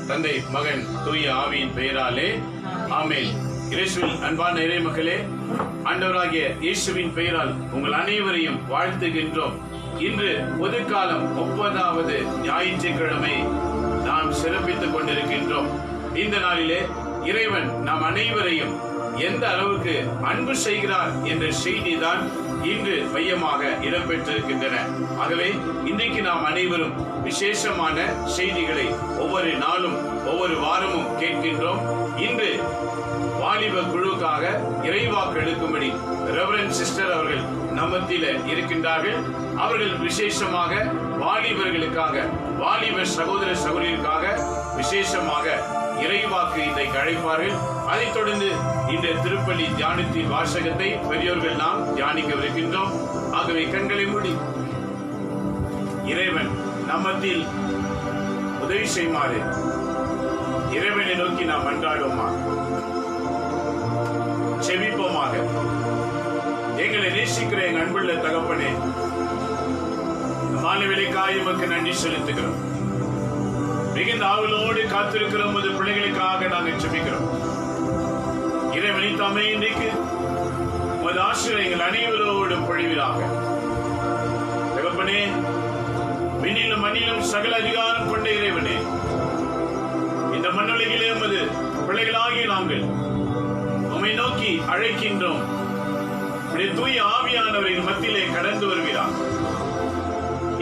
தந்தை, மகன், தூய ஆவியின் பெயராலே ஆமென். இயேசுவில் அன்பான இறை மக்களே, ஆண்டவராகிய இயேசுவின் பெயரால் உங்கள் அனைவரையும் வாழ்த்துகின்றோம். இன்று பொதுக்காலம் 30வது ஞாயிற்றுக்கிழமை நாம் சிறப்பித்துக் கொண்டிருக்கின்றோம். இந்த நாளிலே இறைவன் நாம் அனைவரையும் எந்த அளவுக்கு அன்பு செய்கிறார் என்ற செய்திதான் இன்று மையமாக இடம்பெற்றிருக்கின்றன. ஆகவே இன்றைக்கு நாம் அனைவரும் விசேஷமான செய்திகளை ஒவ்வொரு நாளும் ஒவ்வொரு வாரமும் கேட்கின்றோம். இன்று வாலிப குழுக்காக இறைவாக்கு எடுக்கும்படி ரெவரண்ட் சிஸ்டர் அவர்கள் நம்மத்தில இருக்கின்றார்கள். அவர்கள் விசேஷமாக வாலிபர்களுக்காக, வாலிப சகோதர சகோதரிகளுக்காக விசேஷமாக இறைவாக்கு இன்றைக்கு அழைப்பார்கள். அதைத் தொடர்ந்து இந்த திருப்பலி தியானத்தின் வாசகத்தை பெரியோர்கள் நாம் தியானிக்கவிருக்கின்றோம். ஆகவே கண்களை மூடி இறைவன் நம்மத்தில் உதவி செய்யுமாறு இறைவனை நோக்கி நாம் மன்றாடுவோமா? செபிப்போமாக. எங்களை நேசிக்கிற எங்கள் அன்புள்ள தகப்பனே, மாலை வேளைக்காய் உமக்கு நன்றி செலுத்துகிறோம். மிகுந்த ஆவலோடு காத்திருக்கிற உமது பிள்ளைகளுக்காக நாங்கள் செபிக்கிறோம். இறைவனை தாமே இன்றைக்கு உமது ஆசீர்வாதங்கள் அனைவரோடும் பொழிவீராக. தகப்பனே, விண்ணிலும் மண்ணிலும் சகல அதிகாரம் கொண்ட இறைவனே, இந்த மண்ணுலகிலே உமது பிள்ளைகளாகிய நாங்கள் உம்மை நோக்கி அழைக்கின்றோம். தூய ஆவியானவரின் மத்தியிலே கடந்து வருகிறார்.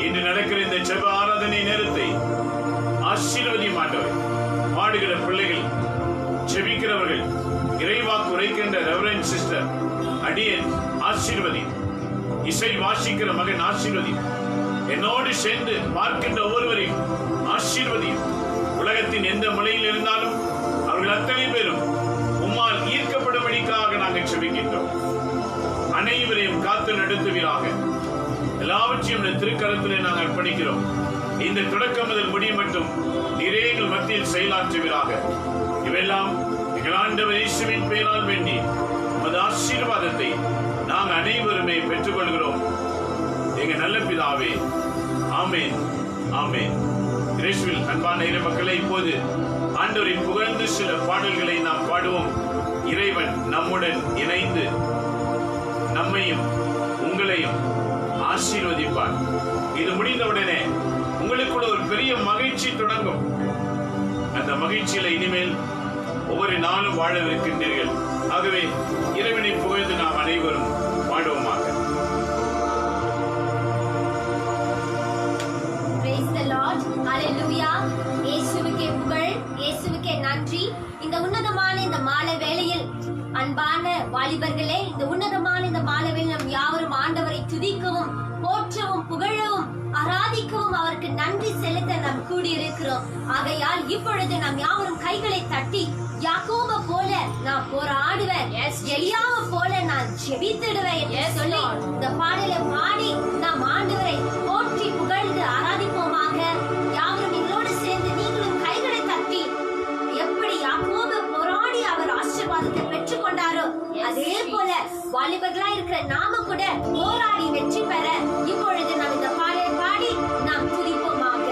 இன்று நடக்கிற இந்த ஜெப ஆராதனை நேரத்தை ஆசீர்வதியும் ஆண்டவரே. பாடுகிற பிள்ளைகள், செபிக்கிறவர்கள், இறைவாக்கு உரைக்கின்ற ரெவரண்ட் சிஸ்டர் அடியேன் ஆசீர்வதி. இசை வாசிக்கிற மகன் ஆசீர்வதி. என்னோடு சேர்ந்து பார்க்கின்ற ஒவ்வொருவரையும் ஆசீர்வதியும். உலகத்தின் எந்த முனையில் இருந்தாலும் அவர்கள் அத்தனை பேரும் உம்மால் ஈர்க்கப்படும்படிக்காக நாங்கள் செபிக்கின்றோம். அனைவரையும் காத்து நடத்துவீராக. எல்லாவற்றையும் திருக்கரத்திலே நாங்கள் அர்ப்பணிக்கிறோம். இந்த தொடக்கம் முதல் முடிவு மட்டும் நீரே எங்கள் மத்தியில் செயலாற்றுவீராக. இவையெல்லாம் எங்கள் ஆண்டவர் இயேசுவின் பெயரால் வேண்டி உமது ஆசீர்வாதத்தை நாங்கள் அனைவருமே பெற்றுக் கொள்கிறோம். எங்கள் நல்ல பிதாவே, ஆமென், ஆமென். இயேசுவில் அன்பான இறை மக்களை, இப்போது ஆண்டவரை புகழ்ந்து சில பாடல்களை நாம் பாடுவோம். இறைவன் நம்முடன் இணைந்து நம்மையும் உங்களையும் ஆசீர்வதிப்பார். இது முடிந்தவுடனே உங்களுக்குள்ள ஒரு பெரிய மகிழ்ச்சி தொடங்கும். அந்த மகிழ்ச்சியில இனிமேல் ஒவ்வொரு நாளும் வாழவிருக்கின்றீர்கள். ஆகவே இறைவனை புகழ்ந்து நாம் அனைவரும் பாடுவோமாக. இயேசுவுக்கே புகழ், இயேசுவுக்கே நன்றி. இந்த உன்னதமான இந்த மாலை வேளையில் அன்பான வாலிபர்களே, இந்த உன்னதமான இந்த மாலை வேளையில் நாம் யாவரும் ஆண்டவரை துதிக்கவும், போற்றவும், புகழவும், ஆராதிக்கவும், அவருக்கு நன்றி செலுத்த நாம் கூடியிருக்கிறோம். ஆகையால் இப்பொழுது நாம் யாவரும் கைகளை தட்டி, யாக்கோபை போல நான் போராடுவேன், எலியாவை போல நான் ஜெபித்திடுவேன் என்று சொல்லி இந்த பாடலை பாடி நாம் ஆண்டவரை போற்றி புகழ்ந்து ஆராதிப்போமாக. யாவரும் எங்களோடு சேர்ந்து நீங்களும் கைகளை தட்டி, எப்படி யாக்கோபு போராடி அவர் ஆசீர்வாதத்தை பெற்றுக் கொண்டாரோ அதே போல வாலிபர்களா இருக்கிற நாம கூட போராடி வெற்றி பெற இப்பொழுது நாம் இந்த பாடலை பாடி நாம் துதிப்போமாக.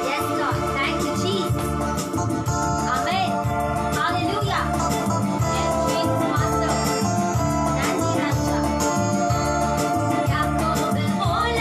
Yes Lord, thank you Jesus. Amen. Hallelujah. Yes Jesus Master. நன்றி ராஜா. யாக்கோபு போல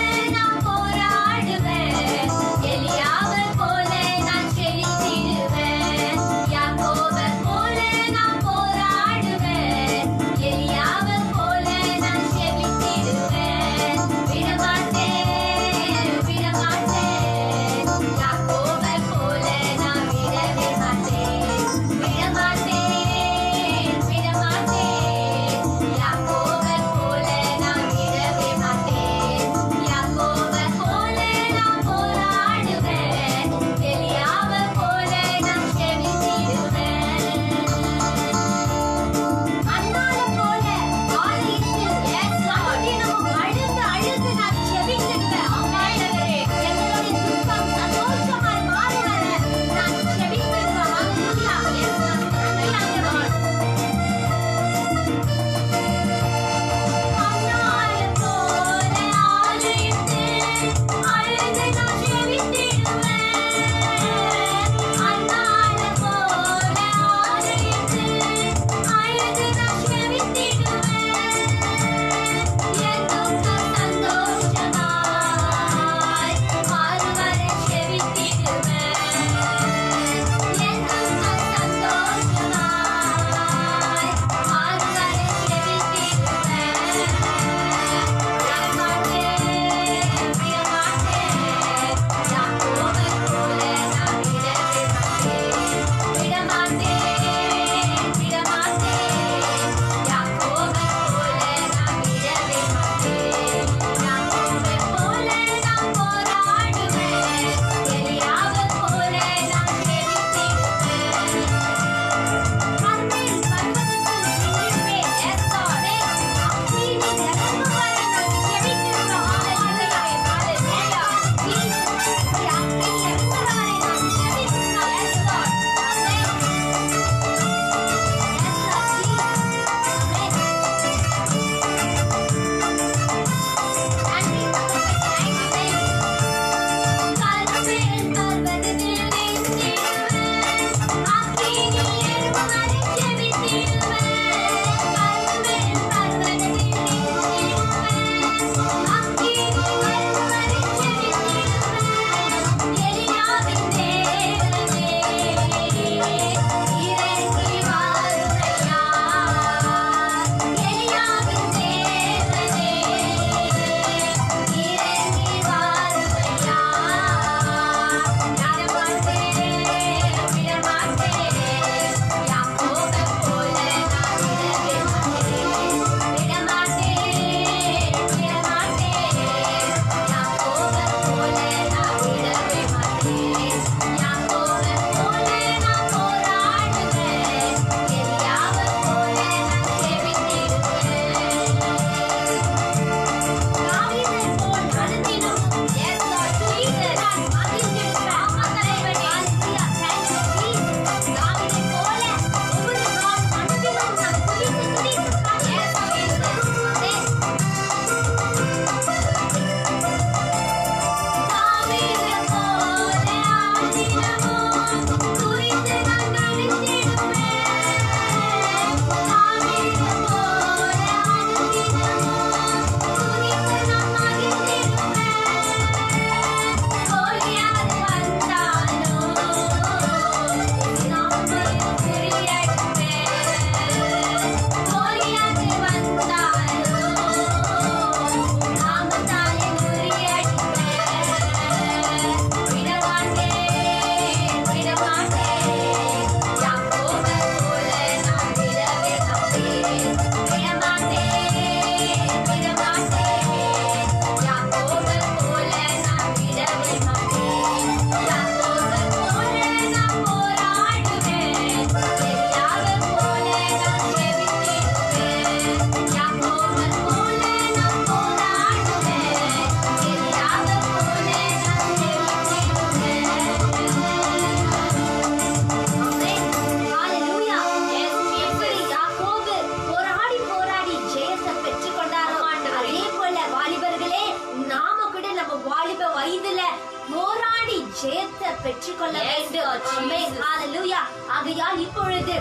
பெற்றுக்கொள்ள Yes, வேண்டும். Lord Jesus. ஆமென். ஹalleluya. ஆகையால் இப்பொழுது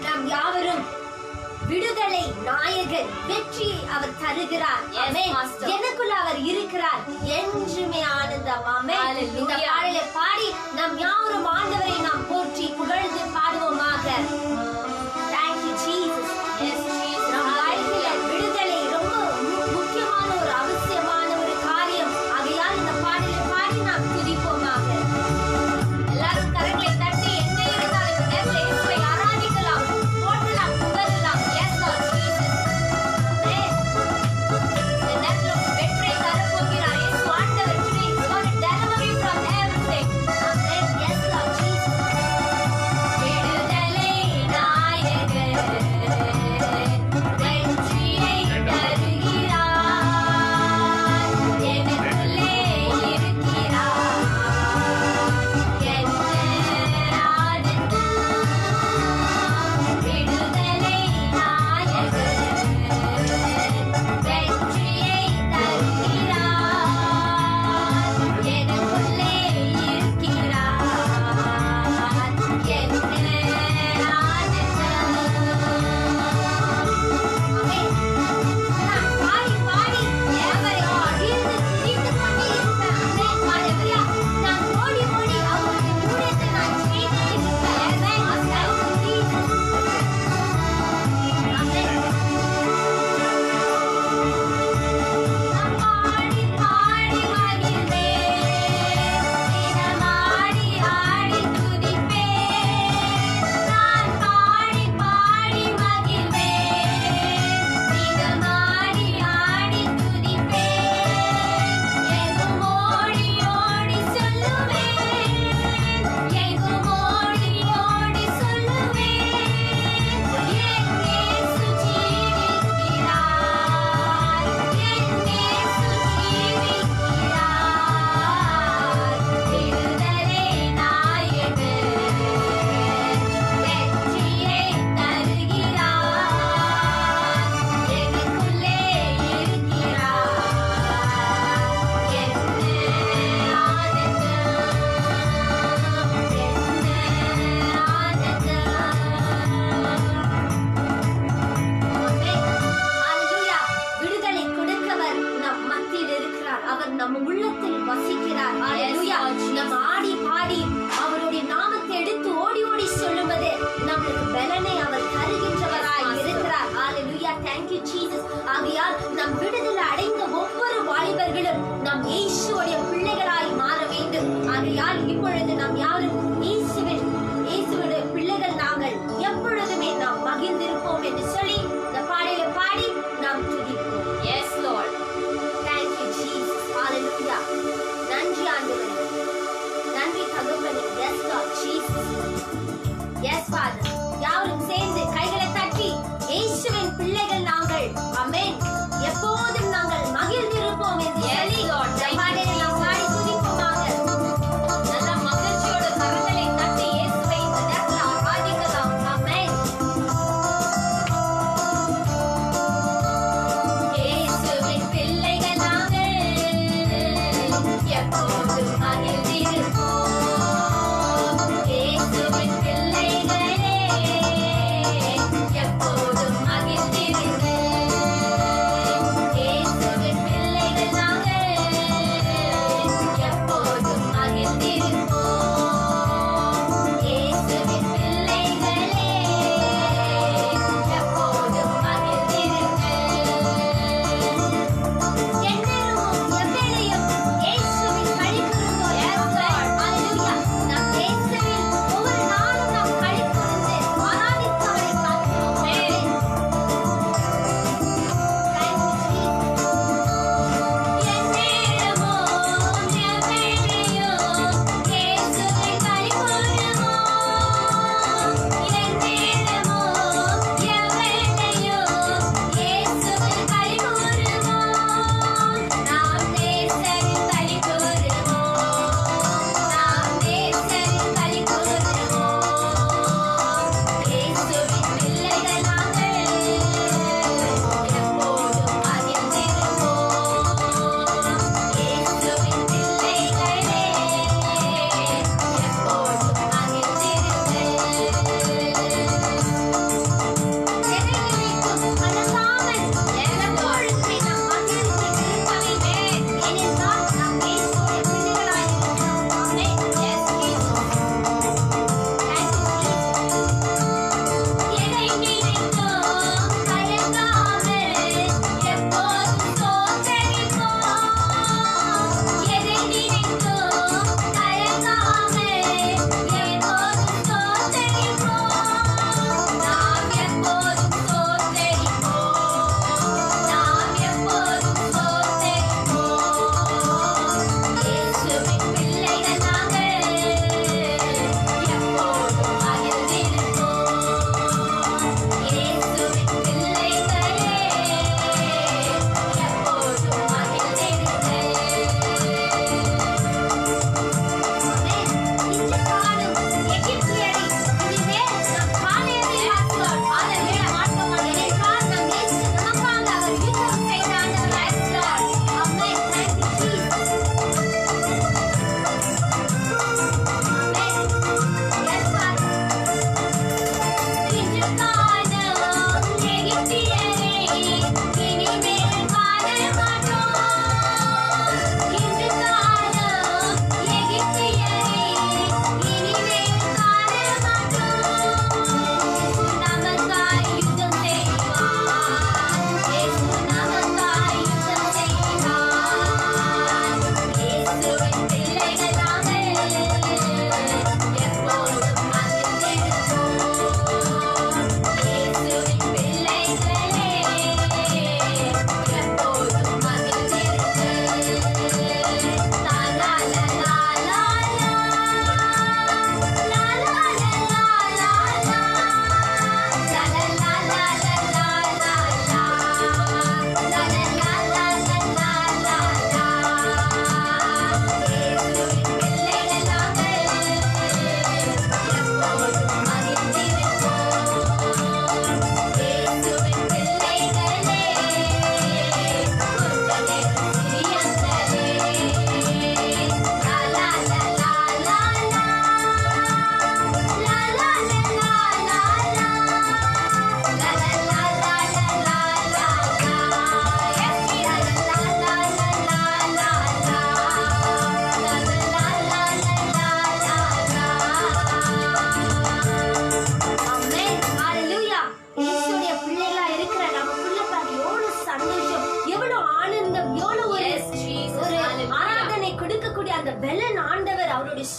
நாம் யாவரும் விடுதலை நாயகன் வெற்றியை அவர் தருகிறார். Yes, ஆமென். Master. எனக்குள்ள அவர் இருக்கிறார் என்றுமே ஆனந்தம். ஆமென். Hallelujah. இந்த பாடலை பாடி நாம் யாவரும் ஆண்டவரை நாம் போற்றி புகழ்ந்து பாடுவோமாக. Thank you Jesus. Yes, Jesus. நம் வாழ்க்கையில விடுதலை ரொம்ப முக்கியமான ஒரு அவசியமான ஒரு காரியம். ஆகையால் இந்த பாடலை பாடி நாம் துதிப்போமாக. எல்லாரும் கரங்களை தட்டி எங்க இருந்தாலும் இந்த நேரத்துல இயேசுவை ஆராதிக்கலாம், போற்றலாம், புகழலாம். Yes, Lord Jesus. Amen. இந்த நேரத்துல உங்க வெற்றியை தரப்போகிறார் இயேசு ஆண்டவர். Today he's going to deliver you from everything. Amen. Yes, Lord Jesus. விடுதலை நாயகர் வெற்றியை தருகிறார், எனக்குள்ளே இருக்கிறார், என்ன ஆனந்தம். விடுதலை நாயகர் வெற்றியை தருகிறார், எனக்குள்ளே இருக்கிறார், என்ன ஆனந்தம். நான் பாடி பாடி அவரை மகிழ்ந்து துதித்துக் கொண்டே இருப்பேன். ஆமென். ஹalleluya. நான் ஓடி ஓடி அவருடைய ஊழியத்தை நான் செய்தே இருப்பேன். ஆமென். Thank you, Jesus. ஆமென். நான் பாடி பாடி மகிழ்வேன், தினமாடி ஆடி துதிப்பேன். நான் பாடி பாடி மகிழ்வேன், தினமாடி ஆடி துதிப்பேன். எங்கும் ஓடி ஓடி சொல்லுவேன், எங்கும் ஓடி ஓடி சொல்லுவேன், என் இயேசு ஜீவிக்கிறார், என் இயேசு ஜீவிக்கிறார். விடுதலை நாயகர் வெற்றியை தருகிறார், எனக்குள்ளே இருக்கிறார், என்ன ஆனந்தம். ஹalleluya. விடுதலை கொடுக்கவர் நம் மத்தியில் இருக்கிறார். அவர் நம் உள்ளத்தில் வசிக்கிறார். ஹalleluya. Lord Jesus. நம் ஆடி பாடி அவருடைய நாமத்தை எடுத்து ஓடி ஓடி சொல்லுவது நமக்கு பலனை அவர் தருகின்றவராய் Yes, Master. இருக்கிறார். ஹalleluya. Thank you Jesus. ஆகையால் நம் விடுதலை அடைந்த ஒவ்வொரு வாலிபர்களும் நம் இயேசுவுடைய பிள்ளைகளாய் மாற வேண்டும். ஆகையால் இப்பொழுது நாம் யாரும் இயேசுவுடைய பிள்ளைகள் நாங்கள் எப்பொழுதுமே நாம் மகிழ்ந்திருப்போம் என்று சொல்லி இந்த பாடலை பாடி நாம் துதிப்போம். Yes, Lord. Thank you Jesus. Hallelujah. நன்றி ஆண்டவரே. நன்றி தகப்பனே. Yes Lord Jesus. Yes Father. யாவரும் சேர்ந்து கைகளை தட்டி இயேசுவின் பிள்ளைகள் நாங்கள். ஆமென். எப்போதும் நாங்கள் மகிழ்ந்திருப்போம் என்று Yes, சொல்லி Lord. இந்த பாடலை நாம் பாடி துதிப்போமாக. நல்ல மகிழ்ச்சியோட கரங்களை தட்டி இயேசுவை இந்த நேரத்துல ஆராதிக்கலாம். ஆமென். இயேசுவின் பிள்ளைகள் நாங்கள் எப்போதும் மகிழ்ந்திருப்போம். இயேசுவின் பிள்ளைகளே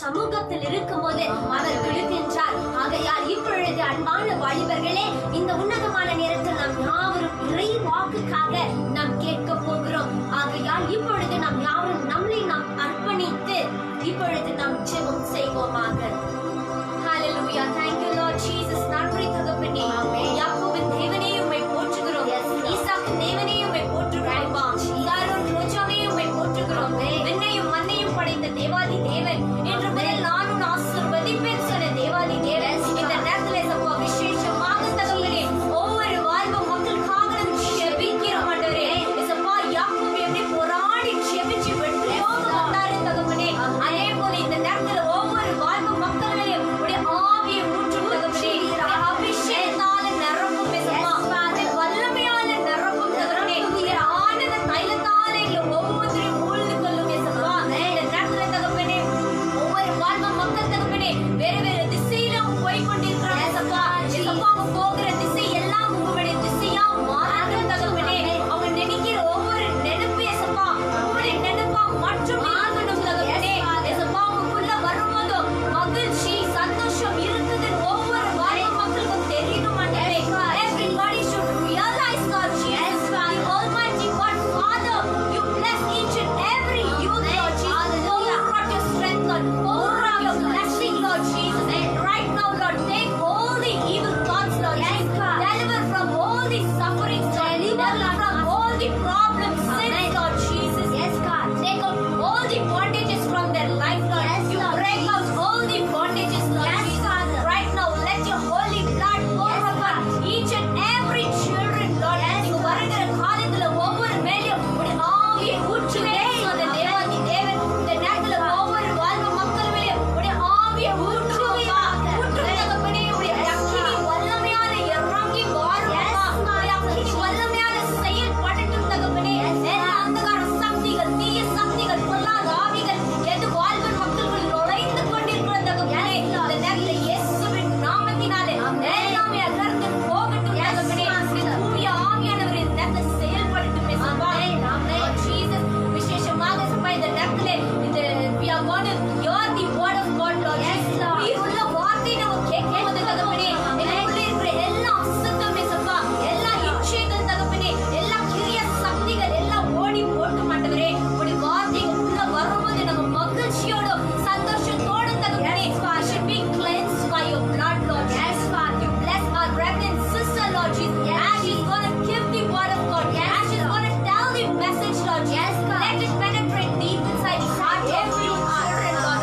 சமூகத்தில் இருக்கும்போது அவர் கொடுக்கின்றார். ஆகையால் இப்பொழுது அன்பான வாலிபர்களே, இந்த உன்னதமான நேரத்தில் நாம் யாவரும் இறை வாக்குக்காக நாம் கேட்க போகிறோம். ஆகையால் இப்பொழுது நாம் யாவரும் நம்மை நாம் அர்ப்பணித்து இப்பொழுது நாம் ஜெபம் செய்வோமாக. ஹalleluya. thank you lord jesus. நன்றி தகப்பனே. யாக்கோபின் தேவனே உம்மை போற்றுகிறோம். ஈசாக்கின் தேவனே உம்மை போற்றுகிறோம். ஈரான் ரோஜாவே உம்மை போற்றுகிறோம். விண்ணையும் மண்ணையும் படைத்த தேவாதி தேவன் என்று முதல் நானும் ஆசீர்வதிப்பேன் சொன்ன தேவாதி தேவன் இந்த நேரத்தில் சப்பா விசேஷமாக தகவலே ஒவ்வொரு வாழ்வு மக்களுக்காக ஜெபிக்கிறோம் ஆண்டவரே. சப்பா யாக்கோபு எப்படி போராடி ஜெபிச்சு வெற்றியோடு வந்தாரு தகவலே, அதே போல இந்த நேரத்தில் ஒவ்வொரு வாழ்வு மக்களையும் உடைய ஆவியை ஊற்றும் தகவலே. அபிஷேகத்தால நிரப்பும் சப்பா, வல்லமையால நிரப்பும் தகவலே. ஆனந்த தைலத்தால ஒவ்வொருத்தரையும் ஊழ்ந்து கொள்ளும் சப்பா. இந்த நேரத்தில் தகவலே ஒவ்வொரு வாழ்வு மக்கள் தகவலே வேறு வேறு திசையிலும் போய் கொண்டிருக்கிறாங்க சப்பா. சப்பா அவங்க போகிற திசை எல்லாம் உங்களுடைய திசையா மாறும் தகவலே. அவங்க நினைக்கிற ஒவ்வொரு நினைப்பு சப்பா உங்களுடைய நினைப்பா மற்றும் ஆகணும் தகவலே. சப்பா அவங்களுக்குள்ள வரும்போது மகிழ்ச்சி சந்தோஷம் இருக்குது ஒவ்வொரு வாழ்வு மக்களுக்கும் தெரியணும் ஆண்டவரே. Everybody should realize God, Jesus, the Almighty God, Father, you bless each and every youth, Lord Jesus. Pour out your strength, Lord. Pour out your blessing, Lord Jesus. Right now, Lord, take all the evil thoughts, Lord Jesus. Deliver from all the sufferings, Lord. Deliver from all the problems, sins, Lord Jesus. Yes, God. Take out all the bondages from their life, Lord. You break out all the bondages, Lord Jesus. Right now, let your holy blood pour upon each and every children, Lord. நீங்க வருகிற காலத்துல ஒவ்வொரு மேலும் உடைய ஆவியை ஊற்றுவே அந்த தேவாதி தேவன். இந்த நேரத்துல ஒவ்வொரு வாழ்வு மக்கள் மேலும் உடைய ஆவியை ஊற்றுவீராக. ஊற்றுவதற்கப்படி உடைய அக்கினி வல்லமையான இறங்கி வாருமா. உடைய அக்கினி வல்லமையான செயல்படட்டும் தகப்பனே. எல்லா அந்தகார சக்திகள், தீய சக்திகள், பொல்லாத ஆவிகள் எது வாழ்வின் மக்களுக்குள் நுழைந்து கொண்டிருக்கிற தகப்பனே, இந்த நேரத்துல இயேசுவின் நாமத்தினாலே எல்லாமே அகர்ந்து போகட்டும் தகப்பனே. இந்த தூய ஆவியானவர் இந்த நேரத்துல செயல்படட்டும் சப்பா. Lord Jesus, விசேஷமாக சப்பா இந்த நேரத்துல இந்த we are going to hear the word of God, Lord Jesus. உயிருள்ள வார்த்தை நம்ம கேட்கும்போது தகப்பனே, எனக்குள்ள இருக்கிற எல்லா அசுத்தமே சப்பா, எல்லா இச்சைகள் தகப்பனே, எல்லா கிரிய சக்திகள் எல்லாம் ஓடி போட்டு மாட்டவரே. உடைய வார்த்தை உள்ள வரும்போது நம்ம மகிழ்ச்சியோடு சந்தோஷத்தோடு தகப்பனே we should be cleansed by your blood, Lord. Yes, Father. You bless our reverend sister, Lord Jesus. As she's going to give the word of God. As she's going to tell the message, Lord. Yes, God. Let it penetrate deep inside the heart of every children, Lord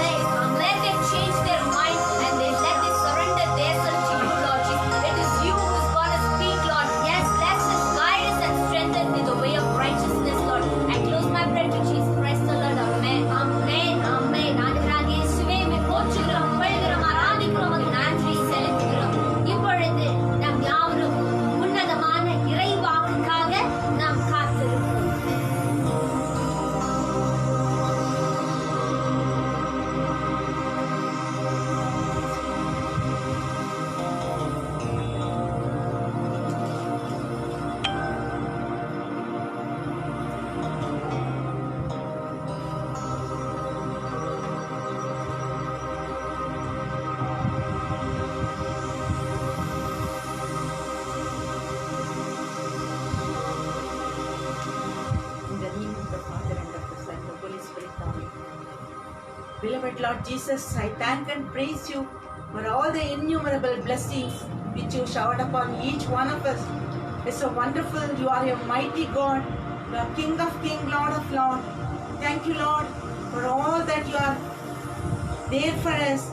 Beloved Lord Jesus, I thank and praise you for all the innumerable blessings which you showered upon each one of us. It's so wonderful. You are a mighty God. You are King of Kings, Lord of Lords. Thank you, Lord, for all that you are there for us.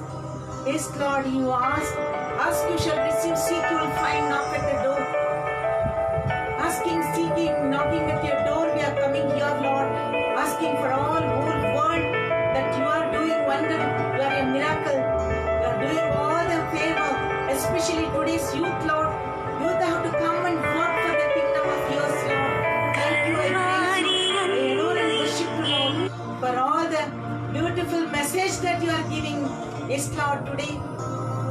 Yes, Lord, you ask you shall receive, seek you will find, knock at the door. Asking, seeking, knocking at your door, we are coming here, Lord, asking for all whole world that you are doing wonder, you are a miracle, you are doing all the favor, especially today's youth, Lord. Youth have to come and work for the kingdom of yours, Lord. Thank you, I praise you, I adore and worship you, Lord, for all the beautiful message that you are giving. Yes, Lord, today,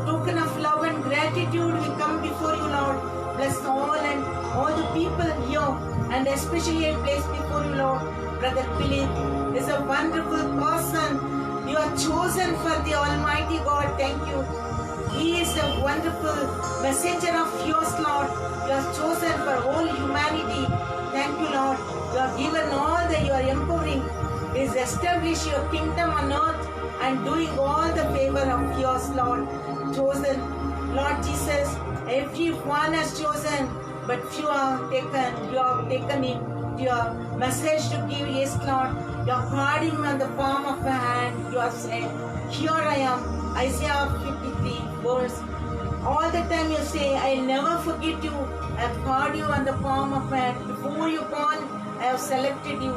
token of love and gratitude, we come before you, Lord. Bless all the people here, and especially I place before you, Lord, Brother Philip is a wonderful person. You are chosen for the Almighty God. Thank you. He is a wonderful messenger of yours, Lord. You are chosen for all humanity. Thank you, Lord. You are given all that you are empowering. Is establish your kingdom on earth and doing all the favor of yours, Lord. Chosen, Lord Jesus, everyone has chosen, but few are taken. You have taken him, your message to give. Yes, Lord. You have called him on the palm of your hand. You have said, here I am. Isaiah 53 verse. All the time you say, I'll never forget you. I have called you on the palm of my hand. Before you born, I have selected you.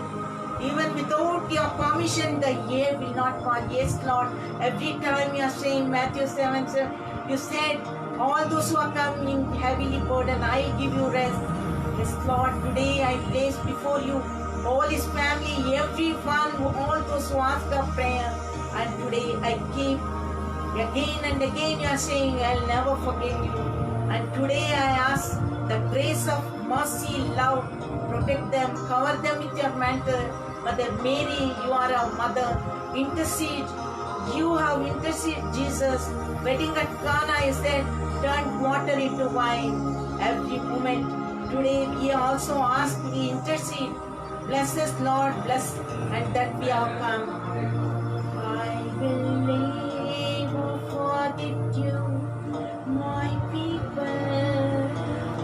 Even without your permission, the year will not fall. Yes, Lord. Every time you are saying Matthew 7, sir, you said, all those who are coming heavily burdened, I give you rest. Yes, Lord, today I place before you all his family, everyone, all those who ask a prayer. And today I keep again and again you are saying, I'll never forget you. And today I ask the grace of mercy, love, protect them, cover them with your mantle. Mother Mary, you are our mother. Intercede. You have interceded, Jesus. Wedding at Cana, I said, turned water into wine. Every moment. Today we also ask we intercede. Bless us, Lord, bless, and that we have come. I will never forget you, my people.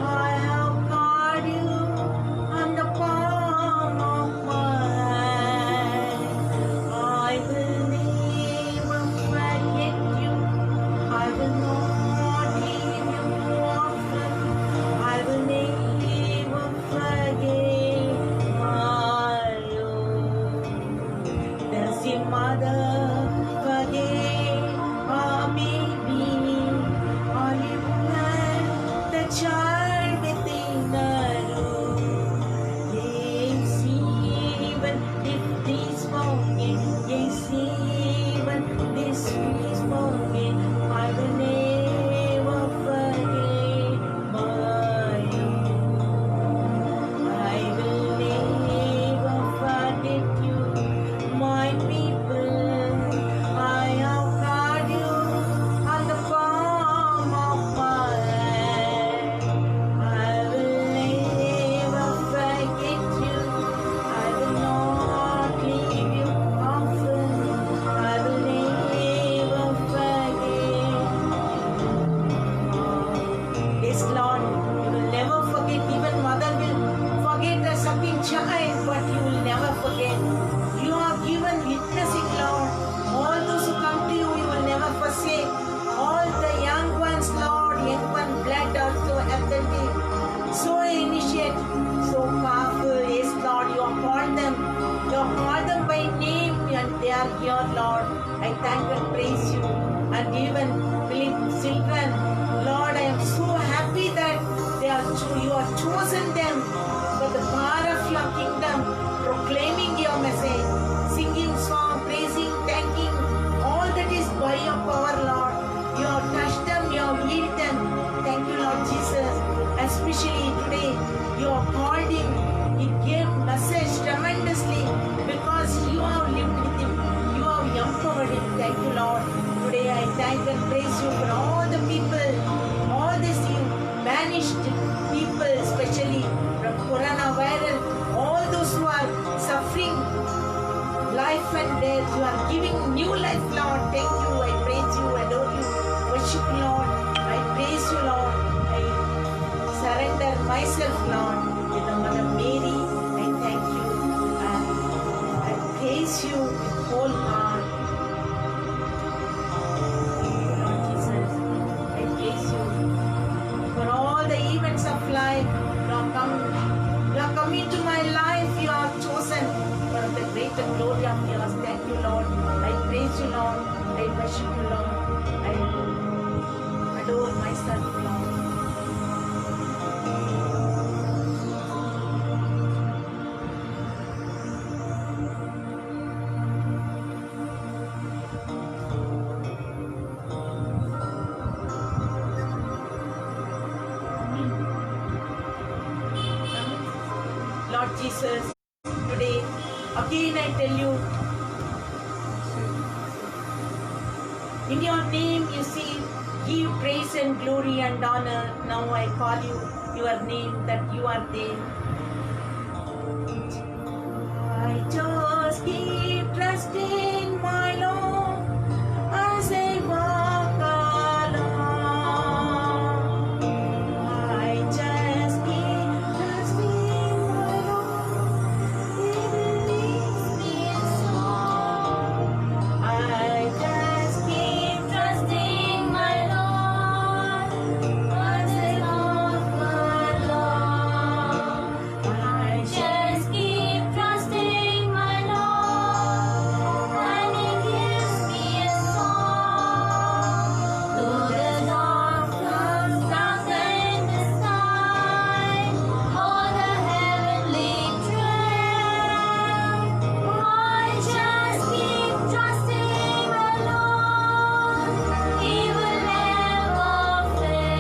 I have called you on the palm of my hand. I will never forget you. I will not leave you orphan. I will never forget my own. Does your mother forget our baby? Or you had the child within the room? Yes, even if this morning, yes, even this morning, I will never forget my own. I will never forget you, my people. I have got you on the palm of my hand. I will never forget you. I will not leave you orphan. I will never forget. Yes, Lord, you will never forget. Even mother will forget the sucking child, but you will never forget. You have given witnessing, Lord. All those who come to you, you will never forsake. All the young ones, Lord, young one blood are so authentic, so initiate, so powerful. Yes, Lord, you have called them. You have called them by name, and they are here, Lord. I thank and praise you. And even Philip's children, Lord, I am so happy that you have chosen them for the power of your kingdom, proclaiming your message, singing song, praising, thanking, all that is by your power, Lord. You have touched them, you have healed them. Thank you, Lord Jesus. Especially today, you have called him. He gave message tremendously because you have lived with him. You have empowered him. Thank you, Lord. Today I thank and praise you for all the people, all these banished people, especially from coronavirus, all those who are suffering life and death. You are giving new life Jesus. Today, again I tell you, in your name you see, give praise and glory and honor. Now I call you your name that you are there. I just keep trusting my Lord as I walk along. I just keep trusting my Lord, He leads me in song. I just keep trusting my Lord as I walk along. I just keep trusting my Lord, and He gives me a song. Though the dark clouds darken the sky, or the heavenly trail, I just keep trusting the Lord. He will never fail.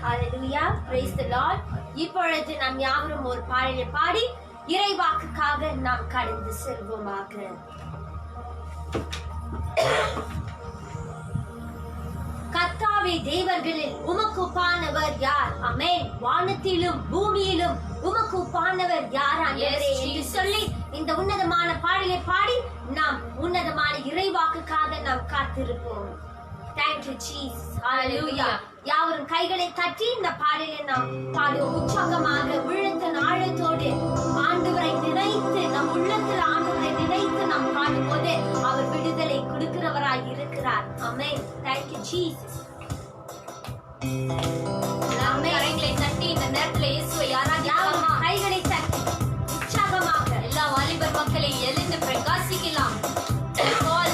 Hallelujah, praise the Lord. இப்பொழுது நாம் யாவரும் ஒரு பாடலை பாடி இறைவாக்குக்காக நாம் கடந்து செல்வோமாக. கர்த்தாவே, தேவர்களில் உமக்கு ஒப்பானவர் யார்? ஆமென். வானத்திலும் பூமியிலும் உமக்கு ஒப்பானவர் யார் ஆண்டவரே என்று சொல்லி இந்த உன்னதமான பாடலை பாடி நாம் உன்னதமான இறைவாக்குக்காக நாம் காத்திருப்போம். Thank you, Jesus. Hallelujah. யாவரும் கைகளை தட்டி இந்த பாடலை நாம் பாடுவோம். உற்சாகமாக உள்ளத்தின் ஆழத்தோடு ஆண்டவரை நினைத்து, நம் உள்ளத்தில் ஆண்டவரை நினைத்து நாம் பாடும்போது அவர் விடுதலை கொடுக்கிறவராய் இருக்கிறார். ஆமென். Thank you, Jesus. நாமே கரங்களை தட்டி இந்த நேரத்துல இயேசுவை யாவரும் ஆராதிக்கலாம். கைகளை தட்டி உற்சாகமாக எல்லா வாலிபர் மக்களை எழுந்து பிரகாசிக்கலாம். All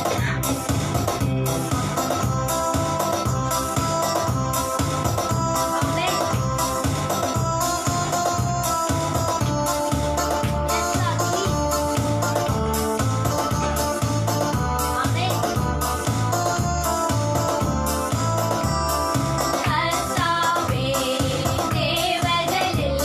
ஆமென். Yes, Lord Jesus. ஆமென். கர்த்தாவே, தேவர்களில்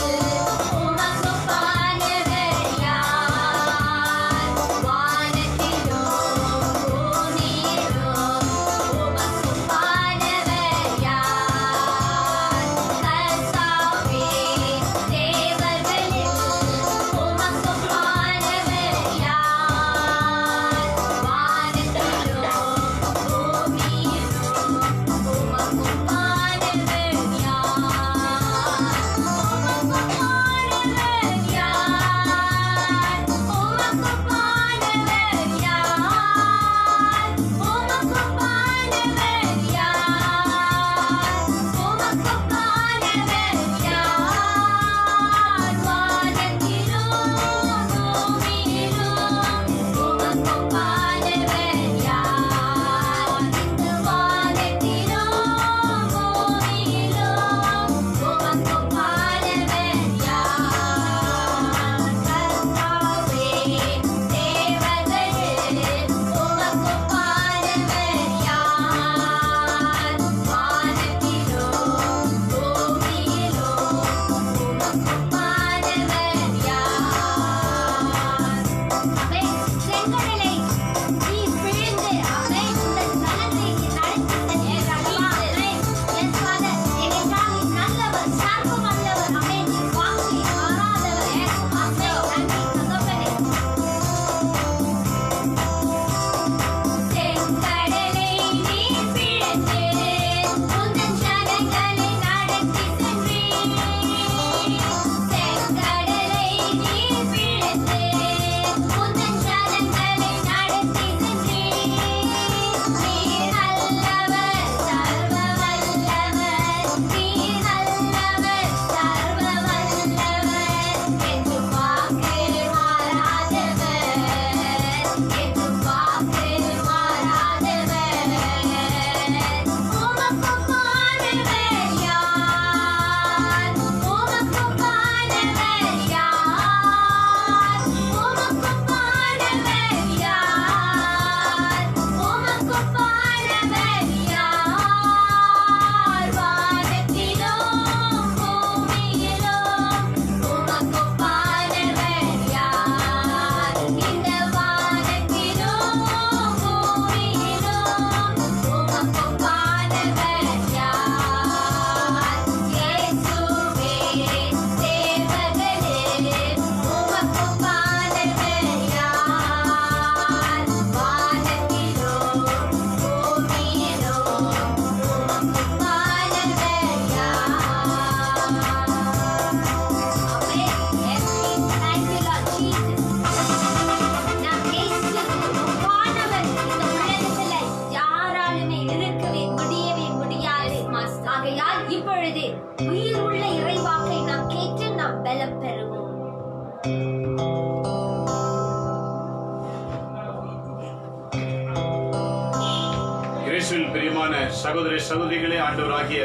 இயேசுவில் பிரியமான சகோதர சகோதரிகளே, ஆண்டவராகிய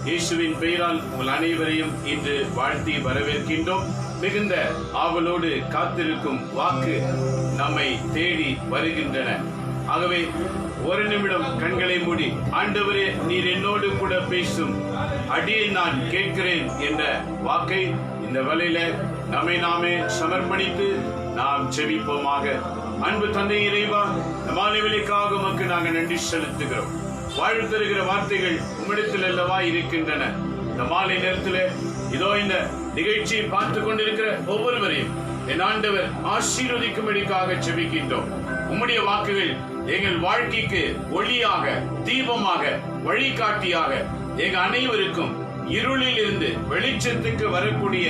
இயேசுவின் பெயரால் உங்கள் அனைவரையும் இன்று வாழ்த்தி வரவேற்கின்றோம். மிகுந்த ஆவலோடு காத்திருக்கும் வாக்கு நம்மை தேடி வருகின்றன. ஆகவே ஒரு நிமிடம் கண்களை மூடி, ஆண்டவரே நீர் என்னோடு கூட பேசும், அடியை நான் கேட்கிறேன் என்ற வாக்கை இந்த வேளையில நம்மை நாமே சமர்ப்பணித்து நாம் செபிப்போமாக. அன்பு தந்தை இறைவா, இந்த மாலை வேளைக்காக உமக்கு நாங்கள் நன்றி செலுத்துகிறோம். வாழ்வு தருகிற வார்த்தைகள் உம்மிடத்தில் அல்லவா இருக்கின்றன. இந்த மாலை நேரத்தில் இதோ இந்த நிகழ்ச்சியை பார்த்து கொண்டிருக்கிற ஒவ்வொருவரையும் என் ஆண்டவர் ஆசீர்வதிக்கும்படிக்காக செபிக்கின்றோம். உம்முடைய வாக்குகள் எங்கள் வாழ்க்கைக்கு ஒளியாக, தீபமாக, வழிகாட்டியாக, எங்க அனைவருக்கும் இருளில் இருந்து வெளிச்சத்துக்கு வரக்கூடிய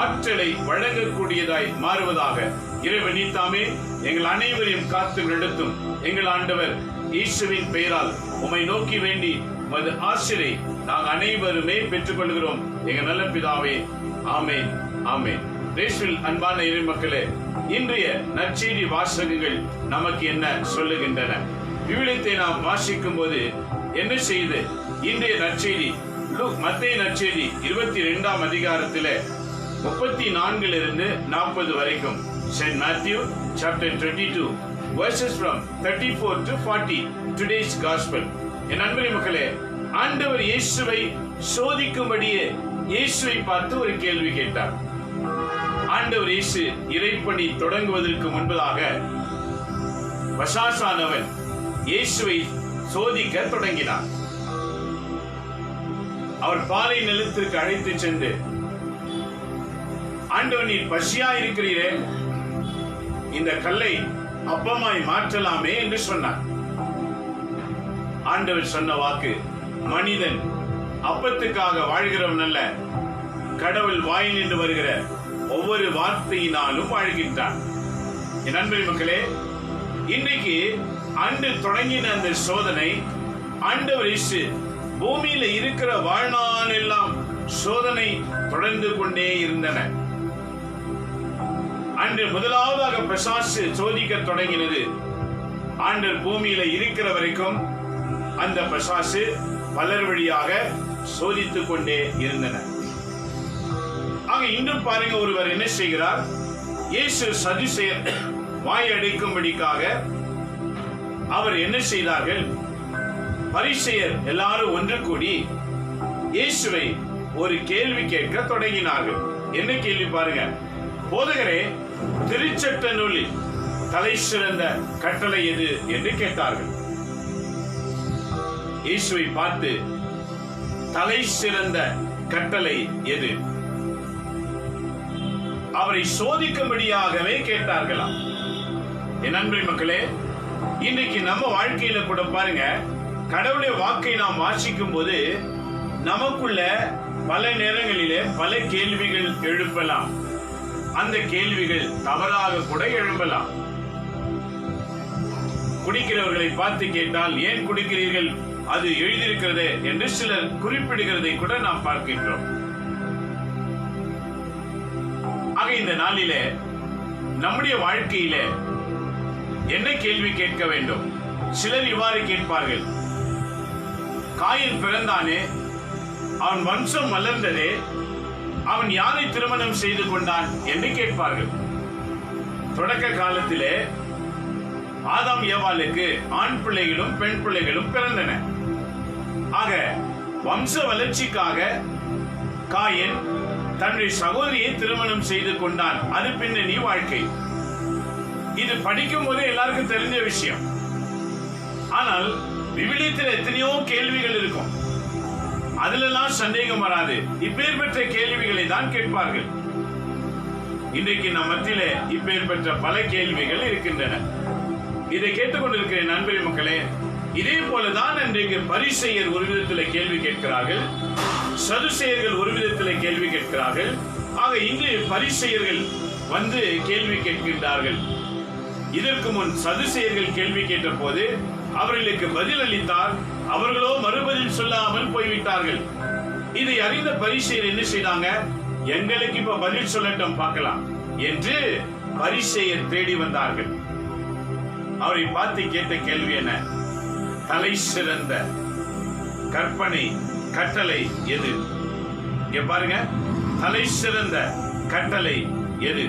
ஆற்றலை வழங்கக்கூடியதாய் மாறுவதாக. இறைவன் நீத்தாமே எங்கள் அனைவரையும் காத்து நடத்தும். எங்கள் ஆண்டவர் இயேசுவின் பெயரால் உம்மை நோக்கி வேண்டி உமது ஆசிரை நாங்கள் அனைவருமே பெற்றுக் கொள்கிறோம் எங்கள் நல்ல பிதாவே. ஆமென், ஆமென். இயேசுவில் அன்பான இறை மக்களே, இன்றைய நற்செய்தி வாசகங்கள் நமக்கு என்ன சொல்லுகின்றன? விவிலியத்தை நாம் வாசிக்கும் போது என்ன செய்து இன்றைய நற்செய்தி மத்தேயு நற்செய்தி 22ஆம் அதிகாரத்திலே 34 40 வரைக்கும், Saint Matthew chapter 22 verses from 34 to 40, today's gospel. என் அன்பு மக்களே, ஆண்டவர் இயேசுவை சோதிக்கும்படியே இயேசுவை பார்த்து ஒரு கேள்வி கேட்டார். ஆண்டவர் இயேசு இறைப்பணி தொடங்குவதற்கு முன்பதாக பசாசானவன் இயேசுவை சோதிக்க தொடங்கினார். அவர் பாலை நிலத்திற்கு அழைத்து சென்று, ஆண்டவர் நீர் பசியா இருக்கிறீரே, இந்த கல்லை அப்பமாய் மாற்றலாமே என்று சொன்னார். ஆண்டவர் சொன்ன வாக்கு, மனிதன் அப்பத்துக்காக வாழ்கிறவன் அல்ல, கடவுள் வாய் நின்று வருகிற ஒவ்வொரு வார்த்தையினாலும் வாழ்கின்றான். என் அன்பு மக்களே, இன்றைக்கு அன்று தொடங்கின அந்த சோதனை ஆண்டவர் இயேசு பூமியில இருக்கிற வாழ்நாள் எல்லாம் சோதனை தொடர்ந்து கொண்டே இருந்தன. அன்று முதலாவதாக பிசாசு சோதிக்க தொடங்கினது. ஆண்டவர் பூமியில இருக்கிற வரைக்கும் அந்த பிசாசு பலர் வழியாக சோதித்துக் கொண்டே இருந்தன. ஆக இன்றும் பாருங்க, ஒருவர் என்ன செய்கிறார்? இயேசு சதுசேயர் வாய் அடைக்கும்படிக்காக அவர் என்ன செய்தார்கள்? பரிசேயர் எல்லாரும் ஒன்று கூடி இயேசுவை ஒரு கேள்வி கேட்க தொடங்கினார்கள். என்ன கேள்வி பாருங்க. போதகரே, திருச்சட்ட நூலில் தலை சிறந்த கட்டளை எது என்று கேட்டார்கள். இயேசுவை பார்த்து தலை சிறந்த கட்டளை எது? அவரை சோதிக்கும்படியாகவே கேட்டார்களாம். என் அன்பு மக்களே, இன்றைக்கு நம்ம வாழ்க்கையில கூட பாருங்க, கடவுளுடைய வாக்கை நாம் வாசிக்கும் போது நமக்குள்ள பல நேரங்களிலே பல கேள்விகள் எழுப்பலாம். அந்த கேள்விகள் தவறாக கூட எழும்பலாம். குடிக்கிறவர்களை பார்த்து கேட்டால், ஏன் குடிக்கிறீர்கள், அது எழுதியிருக்கிறது என்று சிலர் குறிப்பிடுகிறதை கூட நாம் பார்க்கின்றோம். ஆக இந்த நாளிலே நம்முடைய வாழ்க்கையில என்ன கேள்வி கேட்க வேண்டும்? சிலர் இவ்வாறு கேட்பார்கள், காயின் பிறந்தானே, அவன் வம்சம் வளர்ந்ததே, அவன் யாரை திருமணம் செய்து கொண்டான் என்று கேட்பார்கள். தொடக்க காலத்திலே ஆதாம் ஏவாளுக்கு ஆண் பிள்ளைகளும் பெண் பிள்ளைகளும் பிறந்தன. ஆக வம்ச வளர்ச்சிக்காக காயின் தன்னுடைய சகோதரியை திருமணம் செய்து கொண்டான். அது பின்னணி வாழ்க்கை. இது படிக்கும் போதே எல்லாருக்கும் தெரிஞ்ச விஷயம். ஆனால் விவிலியத்தில் எத்தனையோ கேள்விகள் இருக்கும். அதிலெல்லாம் சந்தேகம் வராது. இப்பேர் பெற்ற கேள்விகளை தான் கேட்பார்கள். இன்றைக்கு நம் மத்தியில இப்பேர் பெற்ற பல கேள்விகள் இருக்கின்றன. இதை கேட்டுக்கொண்டிருக்கிற நண்பர்கள் மக்களே, இதே போலதான் இன்றைக்கு பரிசேயர் ஒரு விதத்தில் கேள்வி கேட்கிறார்கள், சதுசேயர்கள் ஒரு விதத்தில் கேள்வி கேட்கிறார்கள். ஆக இன்று பரிசேயர்கள் வந்து கேள்வி கேட்கின்றார்கள். இதற்கு முன் சதுசேயர்கள் கேள்வி கேட்ட போது அவர்களுக்கு பதில் அளித்தார். அவர்களோ மறுபதில் சொல்லாமல் போய்விட்டார்கள். இதை அறிந்த பரிசேயர் என்ன செய்தாங்க? எங்களுக்கு இப்ப பதில் சொல்லட்டும் பார்க்கலாம் என்று பரிசேயர் தேடி வந்தார்கள். அவரை பார்த்து கேட்ட கேள்வி என்ன? தலை சிறந்த கற்பனை கட்டளை எது? இங்க பாருங்க, தலை சிறந்த கட்டளை எது?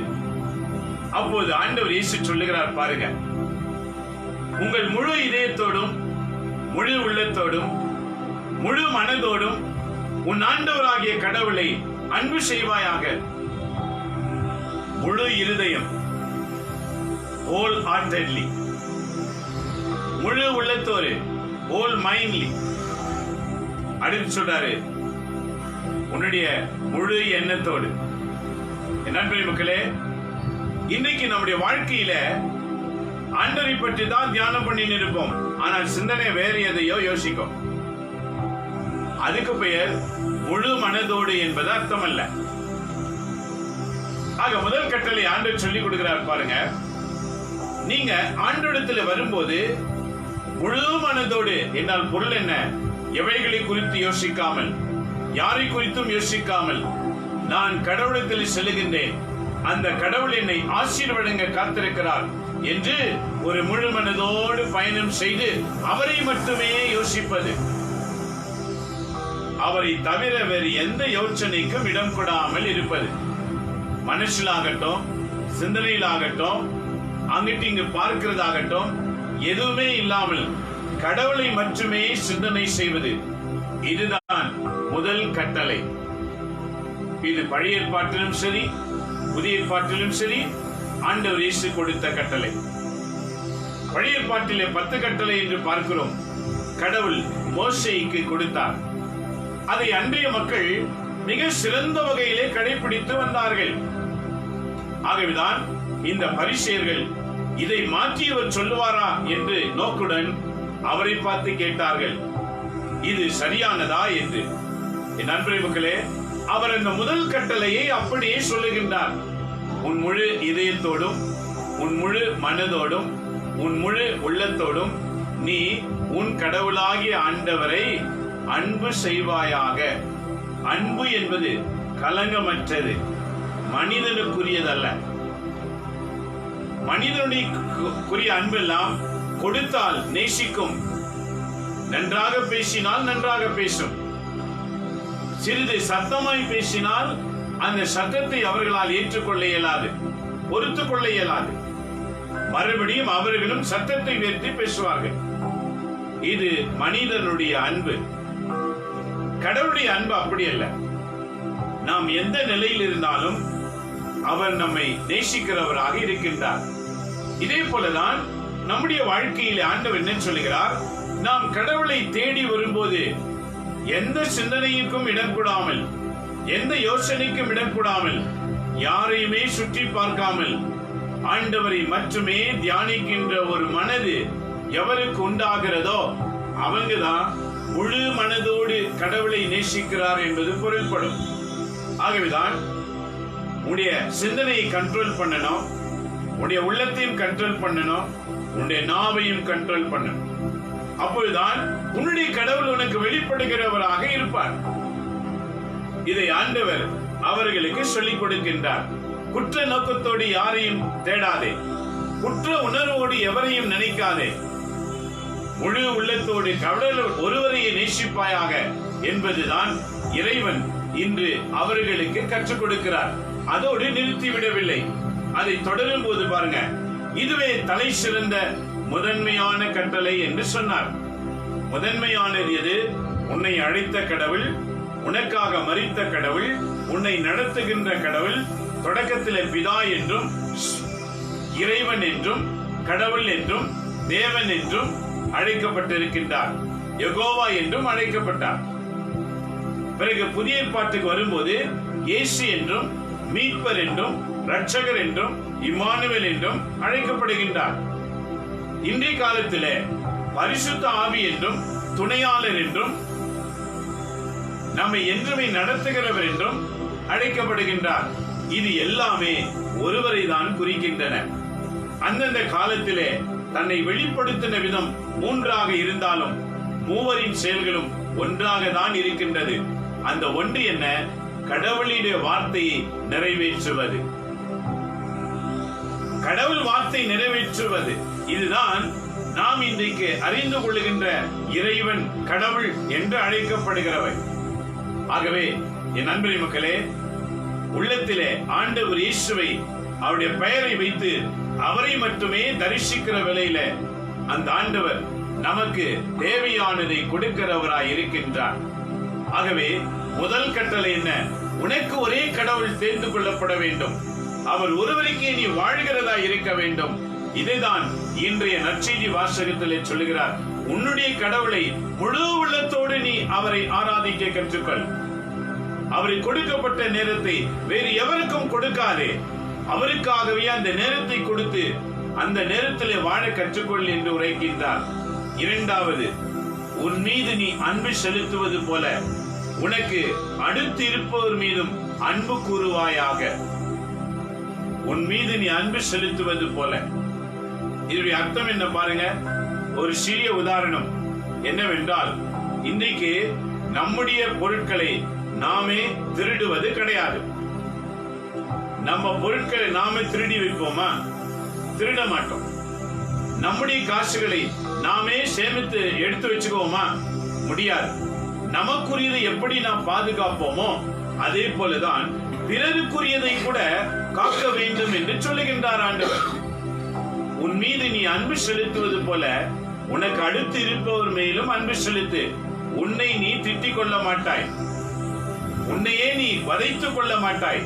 அப்போது ஆண்டவர் இயேசு சொல்லுகிறார் பாருங்க, உங்கள் முழு இதயத்தோடும் முழு உள்ளத்தோடும் முழு மனதோடும் உன் ஆண்டவராகிய கடவுளை அன்பு செய்வாயாக. முழு இருதயம், ஹோல் ஹார்ட்டட்லி, முழு உள்ளத்தோடு, ஹோல் மைண்ட்லி. அடுத்து சொல்றாரு, உன்னுடைய முழு எண்ணத்தோடு. என் நண்பர்களே மக்களே, இன்னைக்கு நம்முடைய வாழ்க்கையில ஆண்டவரை பற்றி தான் தியானம் பண்ணி இருப்போம், ஆனால் சிந்தனை வேறு எதையோ யோசிக்கும். அதுக்கு பெயர் முழு மனதோடு என்பது அர்த்தம் அல்ல. ஆக முதல் கட்டளை ஆண்டவர் சொல்லிக் கொடுக்கிறார் பாருங்க, நீங்க ஆண்டவரிடத்தில் வரும்போது முழு மனதோடு என்றால் பொருள் என்ன? எவைகளை குறித்து யோசிக்காமல், யாரை குறித்தும் யோசிக்காமல், நான் கடவுளத்தில் செல்லுகின்றேன், அந்த கடவுள் என்னை ஆசீர்வதிங்க காத்திருக்கிறார் என்று ஒரு முழு மனதோடு பயணம் செய்து அவரை மட்டுமே யோசிப்பது. அவரை தவிர வேறு எந்த யோசனைக்கும் இடம் கொடாமல் இருப்பது. மனசிலாகட்டும், சிந்தனையிலாகட்டும், அங்கிட்டு இங்கு பார்க்கிறதாகட்டும், எதுவுமே இல்லாமல் கடவுளை மட்டுமே சிந்தனை செய்வது. இதுதான் முதல் கட்டளை. இது பழைய ஏற்பாட்டிலும் சரி, புதிய ஏற்பாட்டிலும் சரி, ஆண்டவர் இயேசு கொடுத்த கட்டளை. பழைய ஏற்பாட்டிலே 10 கட்டளை என்று பார்க்கிறோம், கடவுள் மோசேக்கு கொடுத்தார். அதை அன்றைய மக்கள் மிக சிறந்த வகையிலே கடைபிடித்து வந்தார்கள். ஆகவேதான் இந்த பரிசேயர்கள் இதை மாற்றியவர் சொல்லுவாரா என்று நோக்குடன் அவரை பார்த்து கேட்டார்கள், இது சரியானதா என்று. என் நண்பரே மக்களே, அவர் அந்த முதல் கட்டளையை அப்படியே சொல்லுகின்றார். உன் முழு இதயத்தோடும் உன் முழு மனதோடும் உன் முழு உள்ளத்தோடும் நீ உன் கடவுளாகிய ஆண்டவரை அன்பு செய்வாயாக. அன்பு என்பது கலங்கமற்றது, மனிதனுக்குரியதல்ல. மனிதனுடைய அன்பெல்லாம் கொடுத்தால் நேசிக்கும், நன்றாக பேசினால் நன்றாக பேசும், சிறிது சத்தமாய் பேசினால் அந்த சத்தத்தை அவர்களால் ஏற்றுக்கொள்ள இயலாது, பொறுத்துக் கொள்ள இயலாது. மறுபடியும் அவர்களும் சத்தத்தை உயர்த்தி பேசுவார்கள். இது மனிதனுடைய அன்பு. கடவுளுடைய அன்பு அப்படி அல்ல. நாம் எந்த நிலையில் இருந்தாலும் அவர் நம்மை நேசிக்கிறவராக இருக்கின்றார். இதே போலதான் நம்முடைய வாழ்க்கையில் ஆண்டவர் என்ன சொல்லுகிறார், நாம் கடவுளை தேடி வரும்போது எந்த சிந்தனைக்கும் இடம் கூடாமல், எந்த யோசனைக்கும் இடம் கூடாமல், யாரையுமே சுற்றி பார்க்காமல் ஆண்டவரை மட்டுமே தியானிக்கின்ற ஒரு மனது எவருக்கு உண்டாகிறதோ அவங்கதான் முழு மனதோடு கடவுளை நேசிக்கிறார் என்பது பொருள்படும். ஆகவேதான் உன்னுடைய சிந்தனையை கண்ட்ரோல் பண்ணணும், உன்னுடைய உள்ளத்தையும் கண்ட்ரோல் பண்ணணும், உன்னுடைய நாவையும் கண்ட்ரோல் பண்ணணும். அப்பொழுதுதான் உன்னுடைய கடவுள் உனக்கு வெளிப்படுகிறவராக இருப்பார். இதை ஆண்டவர் அவர்களுக்கு சொல்லிக் கொடுக்கின்றார். குற்ற நோக்கத்தோடு யாரையும் தேடாதே, குற்ற உணர்வோடு எவரையும் நினைக்காதே, முழு உள்ளத்தோடு கடவுள் ஒருவரையே நேசிப்பாயாக என்பதுதான் இறைவன் இன்று அவர்களுக்கு கற்றுக் கொடுக்கிறார். அதோடு நிறுத்திவிடவில்லை, அதை தொடரும் போது பாருங்க, இதுவே தலை சிறந்த முதன்மையான கட்டளை என்று சொன்னார். முதன்மையானது எது? உன்னை அழைத்த கடவுள், உனக்காக மரித்த கடவுள், உன்னை நடத்துகின்ற கடவுள், தொடக்கத்திலே பிதா என்றும் இறைவன் என்றும் கடவுள் என்றும் தேவன் என்றும் அழைக்கப்பட்டிருக்கின்றார், யெகோவா என்றும் அழைக்கப்பட்டார். பிறகு புதிய ஏற்பாட்டுக்கு வரும்போது இயேசு என்றும் மீட்பர் என்றும் இரட்சகர் என்றும் இம்மானுவேல் என்றும் அழைக்கப்படுகின்றார். இன்றைய காலத்திலே பரிசுத்த ஆவி என்றும் துணையாளர் என்றும் நம்மை என்றுமே நடத்துகிறவர் என்றும் அழைக்கப்படுகின்றார். இது எல்லாமே ஒருவரை தான் குறிக்கின்றன. அந்தந்த காலத்திலே தன்னை வெளிப்படுத்தின விதம் மூன்றாக இருந்தாலும் மூவரின் செயல்களும் ஒன்றாக தான் இருக்கின்றது. அந்த ஒன்று என்ன? கடவுளுடைய வார்த்தையை நிறைவேற்றுவது. கடவுள் வார்த்தை நிறைவேற்றுவது, இதுதான் நாம் இன்றைக்கு அறிந்து கொள்ளுகின்ற இறைவன் கடவுள் என்று அழைக்கப்படுகிறவர். ஆகவே என் அன்பு மக்களே, உள்ளத்திலே ஆண்டவர் இயேசுவை அவருடைய பெயரை வைத்து அவரை மட்டுமே தரிசிக்கிற வேளையில அந்த ஆண்டவர் நமக்கு தேவையானதை கொடுக்கிறவராய் இருக்கின்றார். ஆகவே முதல் கட்டளை என்ன? உனக்கு ஒரே கடவுள் தெரிந்து கொள்ளப்பட வேண்டும், அவர் ஒருவருக்கே நீ வாழ்கிறதா இருக்க வேண்டும். இதைதான் இன்றைய நற்செய்தி வாசகத்திலே சொல்லுகிறார். உன்னுடைய கடவுளை முழு உள்ளத்தோடு நீ அவரை ஆராதிக்க கற்றுக்கொள். அவரை கொடுக்கப்பட்ட நேரத்தை வேறு எவருக்கும் கொடுக்காதே, அவருக்காகவே அந்த நேரத்தை கொடுத்து அந்த நேரத்திலே வாழ கற்றுக்கொள் என்று உரைக்கின்றார். இரண்டாவது, உன் மீது நீ அன்பு செலுத்துவது போல உனக்கு அடுத்து இருப்பவர் மீதும் அன்பு கூறுவாயாக. உன் மீது நீ அன்பு செலுத்துவது போல. இதனுடைய அர்த்தம் என்ன பாருங்க. ஒரு சிறிய உதாரணம் என்னவென்றால், இன்றைக்கு நம்முடைய பொருட்களை நாமே திருடுவது கிடையாது. நம்ம பொருட்களை நாமே திருடி வைப்போமா? திருட மாட்டோம். நம்முடைய காசுகளை நாமே சேமித்து எடுத்து வச்சுக்கோமா? முடியாது. நமக்குரியதை எப்படி நாம் பாதுகாப்போமோ அதே போலதான் பிறருக்குரியதை கூட காக்க வேண்டும் என்று சொல்லுகின்றார் ஆண்டவர். உன் மீது நீ அன்பு செலுத்துவது போல உனக்கு அடுத்து இருப்பவர் மேலும் அன்பு செலுத்து. உன்னை நீ திட்டிக் கொள்ள மாட்டாய், உன்னையே நீ வதைத்துக் கொள்ள மாட்டாய்.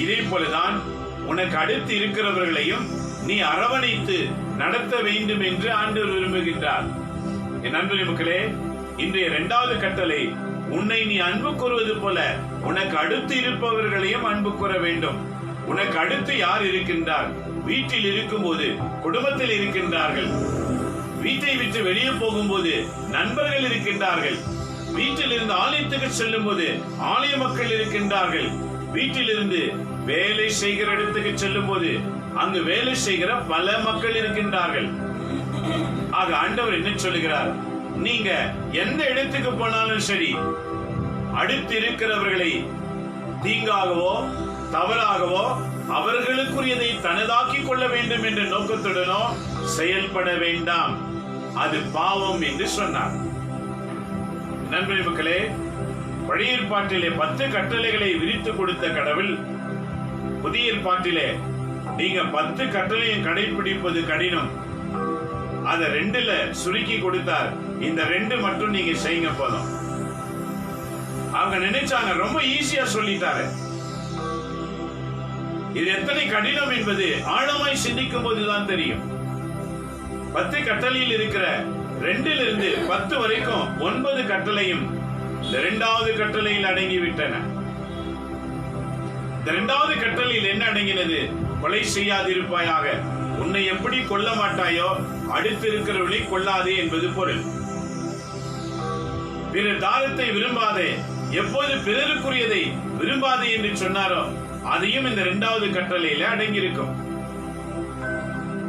இதே போலதான் உனக்கு அடுத்து இருக்கிறவர்களையும் நீ அரவணைத்து நடத்த வேண்டும் என்று ஆண்டவர் விரும்புகின்றார். என் அன்பு மக்களே, இன்றைய இரண்டாவது கட்டளை, உன்னை நீ அன்பு கூறுவது போல உனக்கு அடுத்து இருப்பவர்களையும் அன்பு கூற வேண்டும். உனக்கு அடுத்து யார் இருக்கின்றார்? வீட்டில் இருக்கும்போது குடும்பத்தில் இருக்கின்றார்கள், வீட்டை விட்டு வெளியே போகும்போது நண்பர்கள் இருக்கின்றார்கள், வீட்டில் இருந்து ஆலயத்துக்கு செல்லும் போது ஆலய மக்கள் இருக்கின்றார்கள், வீட்டில் இருந்து வேலை செய்கிற இடத்துக்கு செல்லும் போது அங்கு வேலை செய்கிற பல மக்கள் இருக்கின்றார்கள். ஆக ஆண்டவர் என்ன சொல்லுகிறார்? நீங்க எந்த இடத்துக்கு போனாலும் சரி, அடுத்து இருக்கிறவர்களை தீங்காகவோ தவறாகவோ அவர்களுக்குரியதை தனதாக்கி கொள்ள வேண்டும் என்ற நோக்கத்துடனோ செயல்பட வேண்டாம், அது பாவம் என்று சொன்னார். நண்பர்களே மக்களே, பழைய ஏற்பாட்டிலே 10 கட்டளைகளை விரித்து கொடுத்த கடவுள் புதிய ஏற்பாட்டிலே நீங்க 10 கட்டளையும் கடைபிடிப்பது கடினம், அத 2ல சுருக்கி கொடுத்தார். இந்த 2 மட்டும் நீங்க செய்யுங்க போதும். அவங்க நினைச்சாங்க ரொம்ப ஈஸியா சொல்லிட்டாரு. இது எத்தனை கடினம் என்பது ஆழமாய் சிந்திக்கும் போதுதான் தெரியும். 10 கட்டளையில் இருக்கிற 2லிருந்து 10 வரைக்கும் 9 கட்டளையும் இந்த 2வது கட்டளையில் அடங்கிவிட்டன. இந்த 2வது கட்டளையில் என்ன அடங்கினது? கொலை செய்யாதிருப்பாயாக. உன்னை எப்படி கொல்ல மாட்டாயோ அடுத்து இருக்கிறவர்களை கொல்லாதே என்பது பொருள். பிறர் தாரத்தை விரும்பாதே, எப்போது பிறருக்குரியதை விரும்பாதே என்று சொன்னாரோ அதையும் இந்த 2வது கட்டளையில அடங்கியிருக்கும்.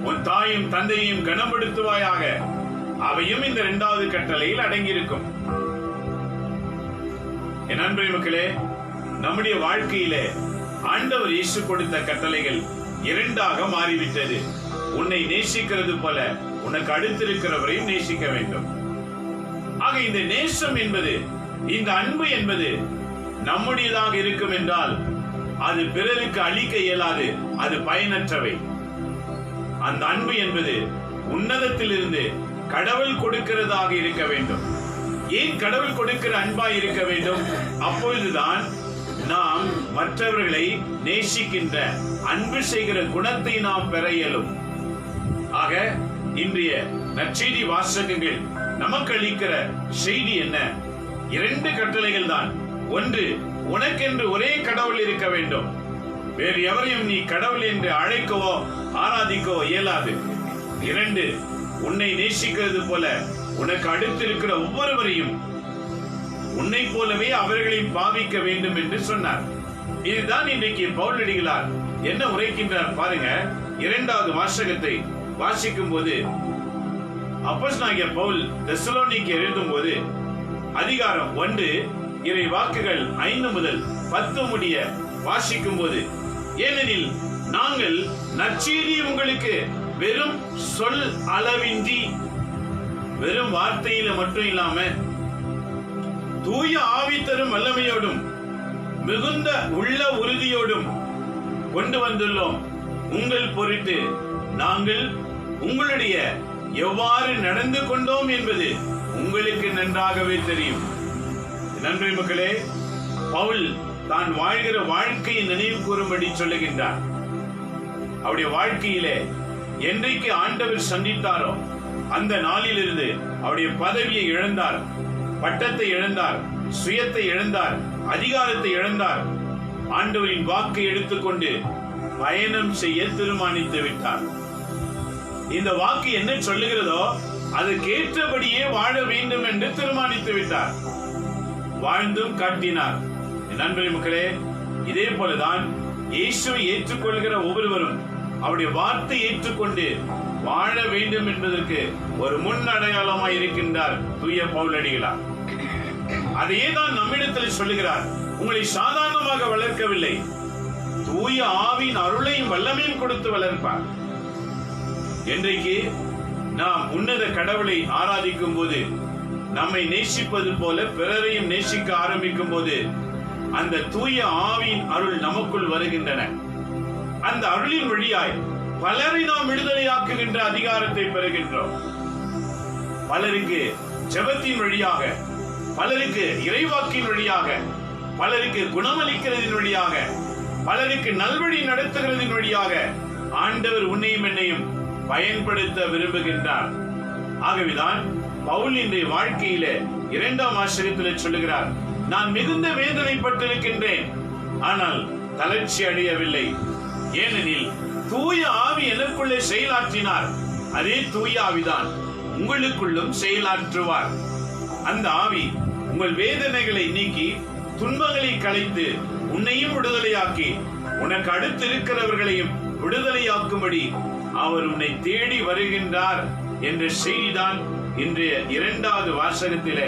உன் தாயும் தந்தையும் கனப்படுத்துவாயாக, அவையும் இந்த 2வது கட்டளையில் அடங்கியிருக்கும். என் அன்பு மக்களே, நம்முடைய வாழ்க்கையிலே ஆண்டவர் இயேசு கொடுத்த கட்டளைகள் 2ஆக மாறிவிட்டது. உன்னை நேசிக்கிறது போல உனக்கு அடுத்திருக்கிறவரையும் நேசிக்க வேண்டும். ஆக இந்த நேசம் என்பது, இந்த அன்பு என்பது நம்முடையதாக இருக்கும் என்றால் அது பிறருக்கு அளிக்க இயலாது, அது பயனற்றவை. அந்த அன்பு என்பது உன்னதத்திலிருந்து கடவுள் கொடுக்கிறதாக இருக்க வேண்டும். ஏன் கடவுள் கொடுக்கிற அன்பாய் இருக்க வேண்டும்? அப்பொழுதுதான் நாம் மற்றவர்களை நேசிக்கின்ற, அன்பு செய்கிற குணத்தை நாம் பெற இயலும். ஆக இன்றைய நற்செய்தி வாசகங்கள் நமக்கு அளிக்கிற செய்தி என்ன? 2 கட்டளைகள் தான். ஒன்று, உனக்கென்று ஒரே கடவுள் இருக்க வேண்டும், வேறு எவரையும் நீ கடவுள் என்று அழைக்கவோ ஆராதிக்கவோ இயலாது. 2, உன்னை நேசிக்கிறது போல உனக்கு அடுத்து இருக்கிற ஒவ்வொருவரையும் உன்னை போலவே அவர்களையும் பாவிக்க வேண்டும் என்று சொன்னார். இதுதான் இன்றைக்கு பவுலடிகளார் என்ன உரைக்கின்றார் பாருங்க. 2வது வாசகத்தை வாசிக்கும் போது அப்போஸ்தலனாகிய பவுல் தெசலோனிக்கே எழுதும் போது அதிகாரம் 1 இறை வாக்குகள் 5 முதல் 10 முடிய வாசிக்கும் போது, ஏனெனில் நாங்கள் நற்செய்தியை உங்களுக்கு வெறும் சொல் அளவின்றி, வெறும் வார்த்தையில மட்டும் இல்லாம தூய ஆவி தரும் வல்லமையோடும் மிகுந்த உள்ள உறுதியோடும் கொண்டு வந்துள்ளோம். உங்கள் பொருட்டு நாங்கள் உங்களுடைய எவ்வாறு நடந்து கொண்டோம் என்பது உங்களுக்கு நன்றாகவே தெரியும். நன்றி மக்களே, பவுல் தான் வாழ்கிற வாழ்க்கையை நினைவு கூறும்படி சொல்லுகின்றார். அவருடைய வாழ்க்கையிலே என்றைக்கு ஆண்டவர் சந்தித்தாரோ அந்த நாளிலிருந்து அவருடைய பதவியை இழந்தார், பட்டத்தை இழந்தார், சுயத்தை இழந்தார், அதிகாரத்தை இழந்தார். ஆண்டவரின் வாக்கை எடுத்துக்கொண்டு பயணம் செய்ய தீர்மானித்து விட்டார். இந்த வாக்கு என்ன சொல்லுகிறதோ அதற்கேற்றபடியே வாழ வேண்டும் என்று தீர்மானித்து விட்டார். வாழ்ந்தும் காட்டினார். நண்பரே மக்களே, இதே போலதான் இயேசுவை ஏற்றுக்கொள்கிற ஒவ்வொருவரும் அவருடைய வார்த்தை ஏற்றுக்கொண்டு வாழ வேண்டும் என்பதற்கு ஒரு முன் அடையாளமாய் இருக்கின்றார் தூய பவுலடிகளார். அதையே தான் நம்மிடத்தில் சொல்லுகிறார். உங்களை சாதாரணமாக வளர்க்கவில்லை, தூய ஆவியின் அருளையும் வல்லமையும் கொடுத்து வளர்ப்பார். இன்றைக்கு நாம் உன்னத கடவுளை ஆராதிக்கும் போது, நம்மை நேசிப்பது போல பிறரையும் நேசிக்க ஆரம்பிக்கும் போது அந்த தூய ஆவியின் அருள் நமக்குள் வருகின்றன. அந்த அருளின் வழியாய் பலரை நாம் விடுதலையாக்குகின்ற அதிகாரத்தை பெறுகின்றோம். பலருக்கு ஜெபத்தின் வழியாக, பலருக்கு இறைவாக்கின் வழியாக, பலருக்கு குணமளிக்கிறதின் வழியாக, பலருக்கு நல்வழி நடத்துகிறதின் வழியாக ஆண்டவர் உன்னையும் என்னையும் பயன்படுத்த விரும்புகின்றார். ஆகவேதான் பவுல் இன்றைய வாழ்க்கையில 2ஆம் வாசகத்தில் சொல்லுகிறார், நான் மிகுந்த வேதனைப்பட்டிருக்கின்றேன், ஆனால் தளர்ச்சி அடையவில்லை. ஏனெனில் தூய ஆவி எனக்குள்ளே செயலாற்றினார். அதே தூய ஆவிதான் உங்களுக்குள்ளும் செயலாற்றுவார். அந்த ஆவி உங்கள் வேதனைகளை நீக்கி துன்பங்களை களைத்து உன்னையும் விடுதலையாக்கி உனக்கு அடுத்து இருக்கிறவர்களையும் விடுதலையாக்கும்படி அவர் உன்னை தேடி வருகின்றார் என்ற செய்திதான் இன்றைய 2வது வாசகத்திலே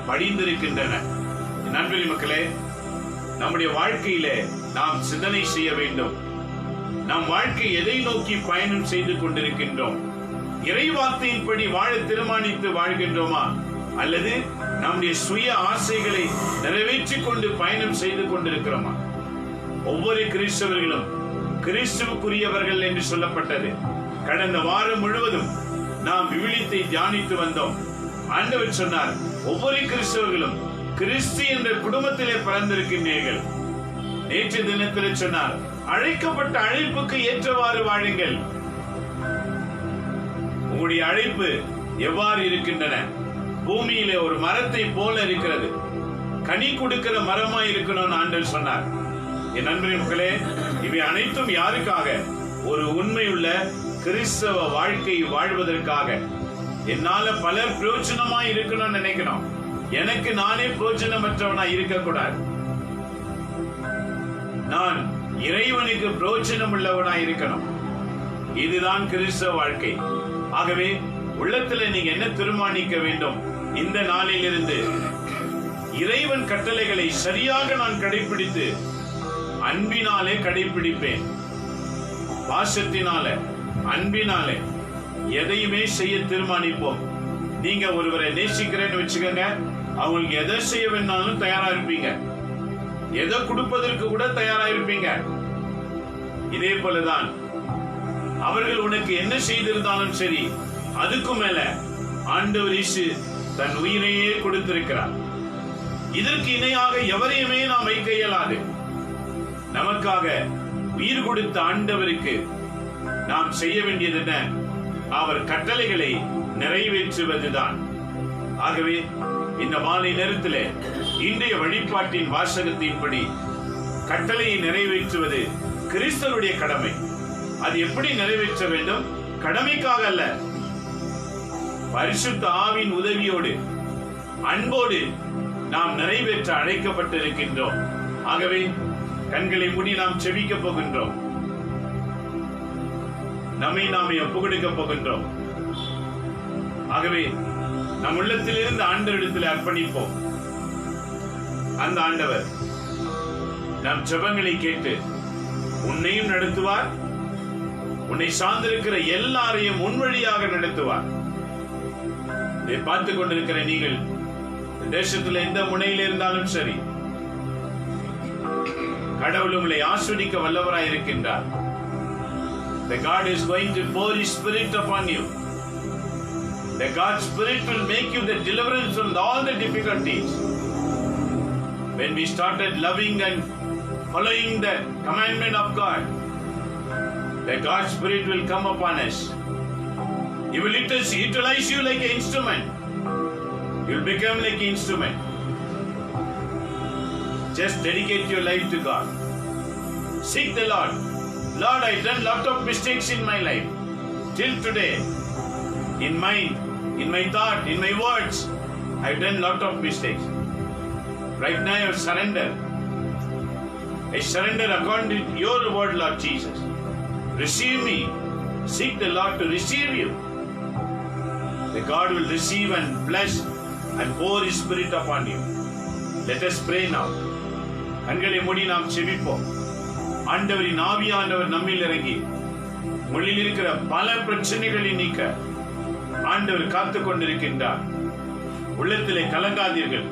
படிந்திருக்கின்றன. நண்பர்களே மக்களே, நம்முடைய வாழ்க்கையிலே நாம் சிந்தனை செய்ய வேண்டும். நம் வாழ்க்கை எதை நோக்கி பயணம் செய்து கொண்டிருக்கின்றோம்? இறை வார்த்தையின்படி வாழ தீர்மானித்து வாழ்கின்றோமா, அல்லது நம்முடைய சுய ஆசைகளை நிறைவேற்றிக் கொண்டு பயணம் செய்து கொண்டிருக்கிறோமா? ஒவ்வொரு கிறிஸ்தவர்களும் கிறிஸ்துவுக்குரியவர்கள் என்று சொல்லப்பட்டது. கடந்த வாரம் முழுவதும் நாம் விவிலியத்தை தியானித்து வந்தோம். ஆண்டவர் சொன்னார், ஒவ்வொரு கிறிஸ்தவர்களும் கிறிஸ்து என்ற குடும்பத்திலே பிறந்திருக்கின்றீர்கள். நேற்று தினத்தில் சொன்னார், அழைக்கப்பட்ட அழைப்புக்கு ஏற்றவாறு வாழுங்கள். உங்களுடைய அழைப்பு எவ்வாறு இருக்கின்றன? பூமியிலே ஒரு மரத்தை போல இருக்கிறது, கனி கொடுக்கிற மரமா இருக்கணும்னு ஆண்டவர் சொன்னார். என் நண்பரே மக்களே, இவை அனைத்தும் யாருக்காக? ஒரு உண்மையுள்ள கிறிஸ்தவ வாழ்க்கை வாழ்வதற்காக. என்னால பலர் பிரயோஜனமாய் இருக்கணும்னு நினைக்கணும், எனக்கு நானே பிரயோஜனமற்றவனா இருக்கக்கூடாது. நான் இறைவனுக்கு பிரயோஜனம் உள்ளவனா இருக்கணும். இதுதான் கிறிஸ்தவ வாழ்க்கை. ஆகவே உள்ளத்துல நீங்க என்ன தீர்மானிக்க வேண்டும்? இந்த நாளிலிருந்து இறைவன் கட்டளைகளை சரியாக நான் கடைபிடித்து அன்பினாலே கடைபிடிப்பேன். பாசத்தினால, அன்பினாலே எதையுமே செய்ய தீர்மானிப்போம். நீங்க ஒருவரை நேசிக்கிறேன்னு வச்சுக்கோங்க, அவங்களுக்கு எதை செய்ய வேணாலும் தயாரா இருப்பீங்க, எதை கொடுப்பதற்கு கூட தயாரா இருப்பீங்க. இதே போலதான் அவர்கள் உனக்கு என்ன செய்திருந்தாலும் சரி, அதுக்கு மேல ஆண்டவர் இயேசு தன் உயிரையே கொடுத்திருக்கிறார். இதற்கு இணையாக எவரையுமே நாம் வைக்க இயலாது. நமக்காக உயிர் கொடுத்த ஆண்டவருக்கு நாம் செய்ய வேண்டியது என்ன? அவர் கட்டளைகளை நிறைவேற்றுவதுதான். ஆகவே இந்த மாலை நேரத்திலே இன்றைய வழிபாட்டின் வாசகத்தின்படி கட்டளையை நிறைவேற்றுவது கிறிஸ்தவனுடைய கடமை. அது எப்படி நிறைவேற்ற வேண்டும்? கடமைக்காக அல்ல, பரிசுத்த ஆவியின் உதவியோடு, அன்போடு நாம் நிறைவேற்ற அழைக்கப்பட்டிருக்கின்றோம். ஆகவே கண்களை மூடி நாம் செபிக்க போகின்றோம். நம்மை நாமே ஒப்புக்கொடுக்க போகின்றோம். ஆகவே நம் உள்ளத்திலிருந்து ஆண்டவரிடத்தில் அர்ப்பணிப்போம். அந்த ஆண்டவர் நம் ஜெபங்களை கேட்டு உன்னையும் நடத்துவார், உன்னை சார்ந்திருக்கிற எல்லாரையும் உன் வழியாக நடத்துவார். இதை பார்த்துக் கொண்டிருக்கிற நீங்கள் தேசத்தில் எந்த முனையில் இருந்தாலும் சரி, கடவுள் உங்களை ஆஸ்வதிக்க வல்லவராய் இருக்கின்றார். The God is going to pour His Spirit upon you. The God's Spirit will make you the deliverance from all the difficulties. When we started loving and following the commandment of God, the God's Spirit will come upon us. He will utilize you like an instrument. You will become like an instrument. Just dedicate your life to God. Seek the Lord. Lord, I done lot of mistakes in my life. Till today, in mind, in my thought, in my words, I've done lot of mistakes. Right now I surrender. I surrender according to your word, Lord Jesus. Receive me. Seek the Lord to receive you. The God will receive and bless and pour His Spirit upon you. Let us pray now. கண்களை மூடி நாம் செபிப்போம். ஆண்டவரின் ஆவியானவர் நம்மில் இறங்கி உங்களில் இருக்கிற பல பிரச்சனைகளை நீக்க ஆண்டவர் காத்துக் கொண்டிருக்கின்றார். உள்ளத்திலே கலங்காதீர்கள்,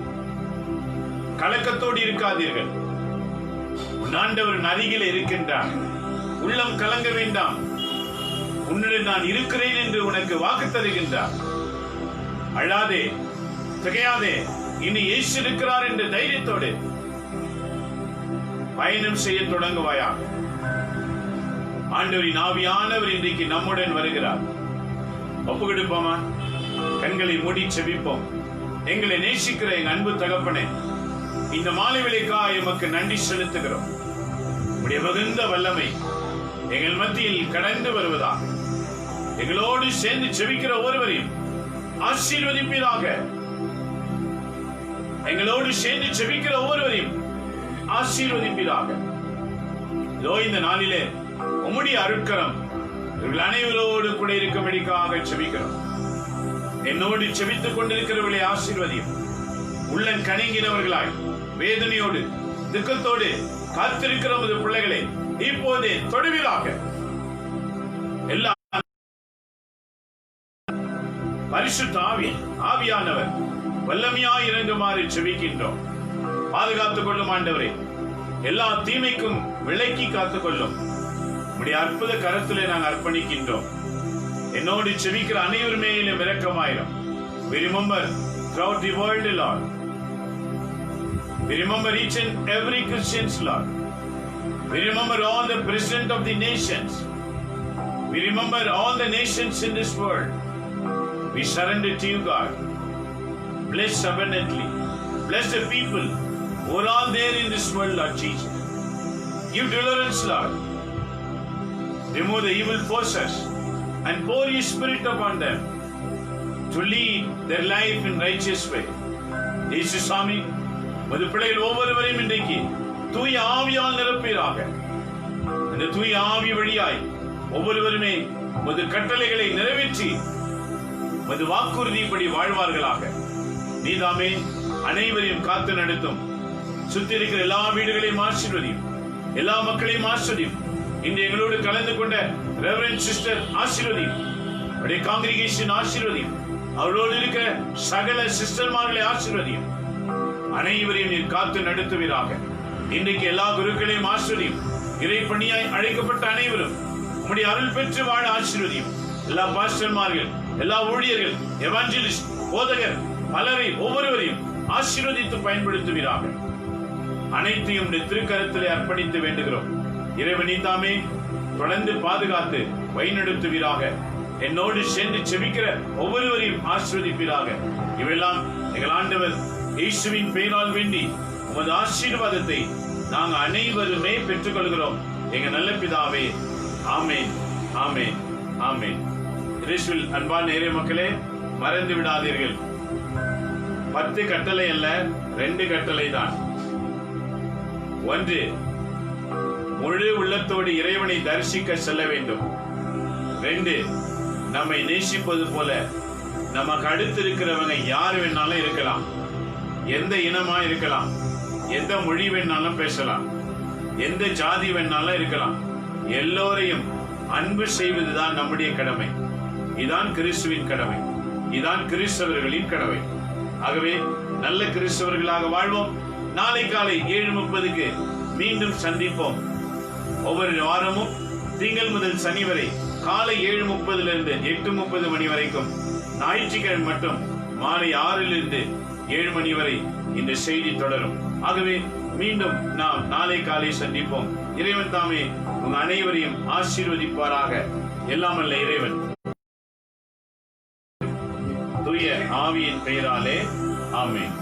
கலக்கத்தோடு இருக்காதீர்கள். உன் ஆண்டவர் அருகிலே இருக்கின்றார். உள்ளம் கலங்க வேண்டாம். உன்னுடன் நான் இருக்கிறேன் என்று உனக்கு வாக்கு தருகின்றார். அழாதே, திகையாதே, இனி இயேசு இருக்கிறார் என்ற தைரியத்தோடு பயணம் செய்ய தொடங்குவாயாக. ஆண்டவரின் ஆவியானவர் இன்றைக்கு நம்முடன் வருகிறார். ஒப்புக்கொடுப்போமா? கண்களை மூடி செபிப்போம். எங்களை நேசிக்கிற எங்க அன்பு தகப்பனே, இந்த மாலை வேளைக்காக எமக்கு நன்றி செலுத்துகிறோம். உடைய மிகுந்த வல்லமை எங்கள் மத்தியில் கடந்து வருவதாக. எங்களோடு சேர்ந்து செபிக்கிற ஒருவரையும் ஆசீர்வதிப்பீராக. எங்களோடு சேர்ந்து செபிக்கிற ஒவ்வொருவரையும் ஆசீர்வதிப்பீராக. இதோ இந்த நாளிலே உம்முடைய அருட்கரம் இவர்கள் அனைவரோடு கூட இருக்கும்படிக்காக செபிக்கிறோம். என்னோடு செபித்துக் கொண்டிருக்கிறவர்களை ஆசீர்வதியும். உள்ளன் கணங்கினவர்களாய் வேதனையோடு துக்கத்தோடு காத்திருக்கிற உமது பிள்ளைகளை இப்போதே தொடுவீராக. எல்லா பரிசுத்த ஆவியானவர் வல்லமையாய் இறங்குமாறு செபிக்கின்றோம். பாதுகாத்துக் கொள்ளும் ஆண்டவரே, எல்லா தீமைக்கும் விலக்கி காத்துக் கொள்ளும். உடைய அற்புத கரத்திலே நாங்கள் அர்ப்பணிக்கின்றோம். என்னோடு செபிக்கிற அனைவர் மேலும் இரக்கமாயிரும். We remember throughout the world, Lord. We remember each and every Christian's, Lord. We remember all the president of the nations. We remember all the nations in this world. We surrender to you, God. Bless abundantly. Bless the people who are all there in this world, Lord Jesus. Give deliverance, Lord. Remove the evil forces and pour your Spirit upon them to lead their life in righteous way. இயேசு சாமி, உமது பிள்ளைகள் ஒவ்வொருவரையும் இன்றைக்கு தூய ஆவியால் நிரப்பீராக. அந்த தூய ஆவி வழியாய் ஒவ்வொருவருமே உமது கட்டளைகளை நிறைவேற்றி உமது வாக்குறுதிப்படி வாழ்வார்களாக. நீதாமே அனைவரையும் காத்து நடத்தும். சுத்தி இருக்கிற எல்லா வீடுகளையும் ஆசீர்வதியும். எல்லா மக்களையும் ஆசீர்வதியும். இன்று எங்களோடு கலந்து கொண்ட ரெவரண்ட் சிஸ்டர் ஆசீர்வதியும். அவருடைய காங்கிரிகேஷன் ஆசீர்வதியும். அவரோடு இருக்கிற சகல சிஸ்டர்மார்களை ஆசீர்வதியும். அனைவரையும் நீர் காத்து நடத்துவீராக. இன்றைக்கு எல்லா குருக்களையும் ஆசீர்வதியும். இறைப்பணியாய் அழைக்கப்பட்ட அனைவரும் உம்முடைய அருள் பெற்று வாழ ஆசீர்வதியும். எல்லா பாஸ்டர்மார்கள், எல்லா ஊழியர்கள், எவாஞ்சலிஸ்ட், போதகர் பலரை ஒவ்வொருவரையும் ஆசீர்வதித்து பயன்படுத்துவீராக. அனைத்தையும் திருக்கரத்திலே அர்ப்பணித்து வேண்டுகிறோம். இறைவனி தாமே தொடர்ந்து பாதுகாத்து வழிநடத்துவீராக. என்னோடு சேர்ந்து செபிக்கிற ஒவ்வொருவரையும் ஆசீர்வதிப்பீராக. இவெல்லாம் எங்கள் ஆண்டவர் இயேசுவின் பெயரால் வேண்டி உமது ஆசீர்வாதத்தை நாங்கள் அனைவருமே பெற்றுக் கொள்கிறோம். எங்க நல்ல பிதாவே, ஆமேன், ஆமேன், ஆமேன். இயேசுவில் அன்பான இறை மக்களே, மறந்து விடாதீர்கள். 10 கட்டளை அல்ல, 2 கட்டளை தான். 1, முழு உள்ளத்தோடு இறைவனை தரிசிக்க செல்ல வேண்டும். 2, நம்மை நேசிப்பது போல நமக்கு அடுத்து இருக்கிறவங்க யார் வேணாலும் இருக்கலாம், எந்த இனமா இருக்கலாம், எந்த மொழி வேணாலும் பேசலாம், எந்த ஜாதி வேணாலும் இருக்கலாம். எல்லோரையும் அன்பு செய்வதுதான் நம்முடைய கடமை. இதான் கிறிஸ்துவின் கடமை, இதான் கிறிஸ்தவர்களின் கடமை. ஆகவே நல்ல கிறிஸ்தவர்களாக வாழ்வோம். நாளை காலை 7:30 மீண்டும் சந்திப்போம். ஒவ்வொரு வாரமும் திங்கள் முதல் சனி வரை காலை 7:30 8:30 மணி வரைக்கும், ஞாயிற்றுக்கிழமை மட்டும் மாலை 6 7 மணி வரை இந்த செய்தி தொடரும். ஆகவே மீண்டும் நாம் நாளை காலை சந்திப்போம். இறைவன் தாமே உங்க அனைவரையும் ஆசீர்வதிப்பாராக. எல்லாம் வல்ல இறைவன் தூய ஆவியின் பெயராலே ஆமென்.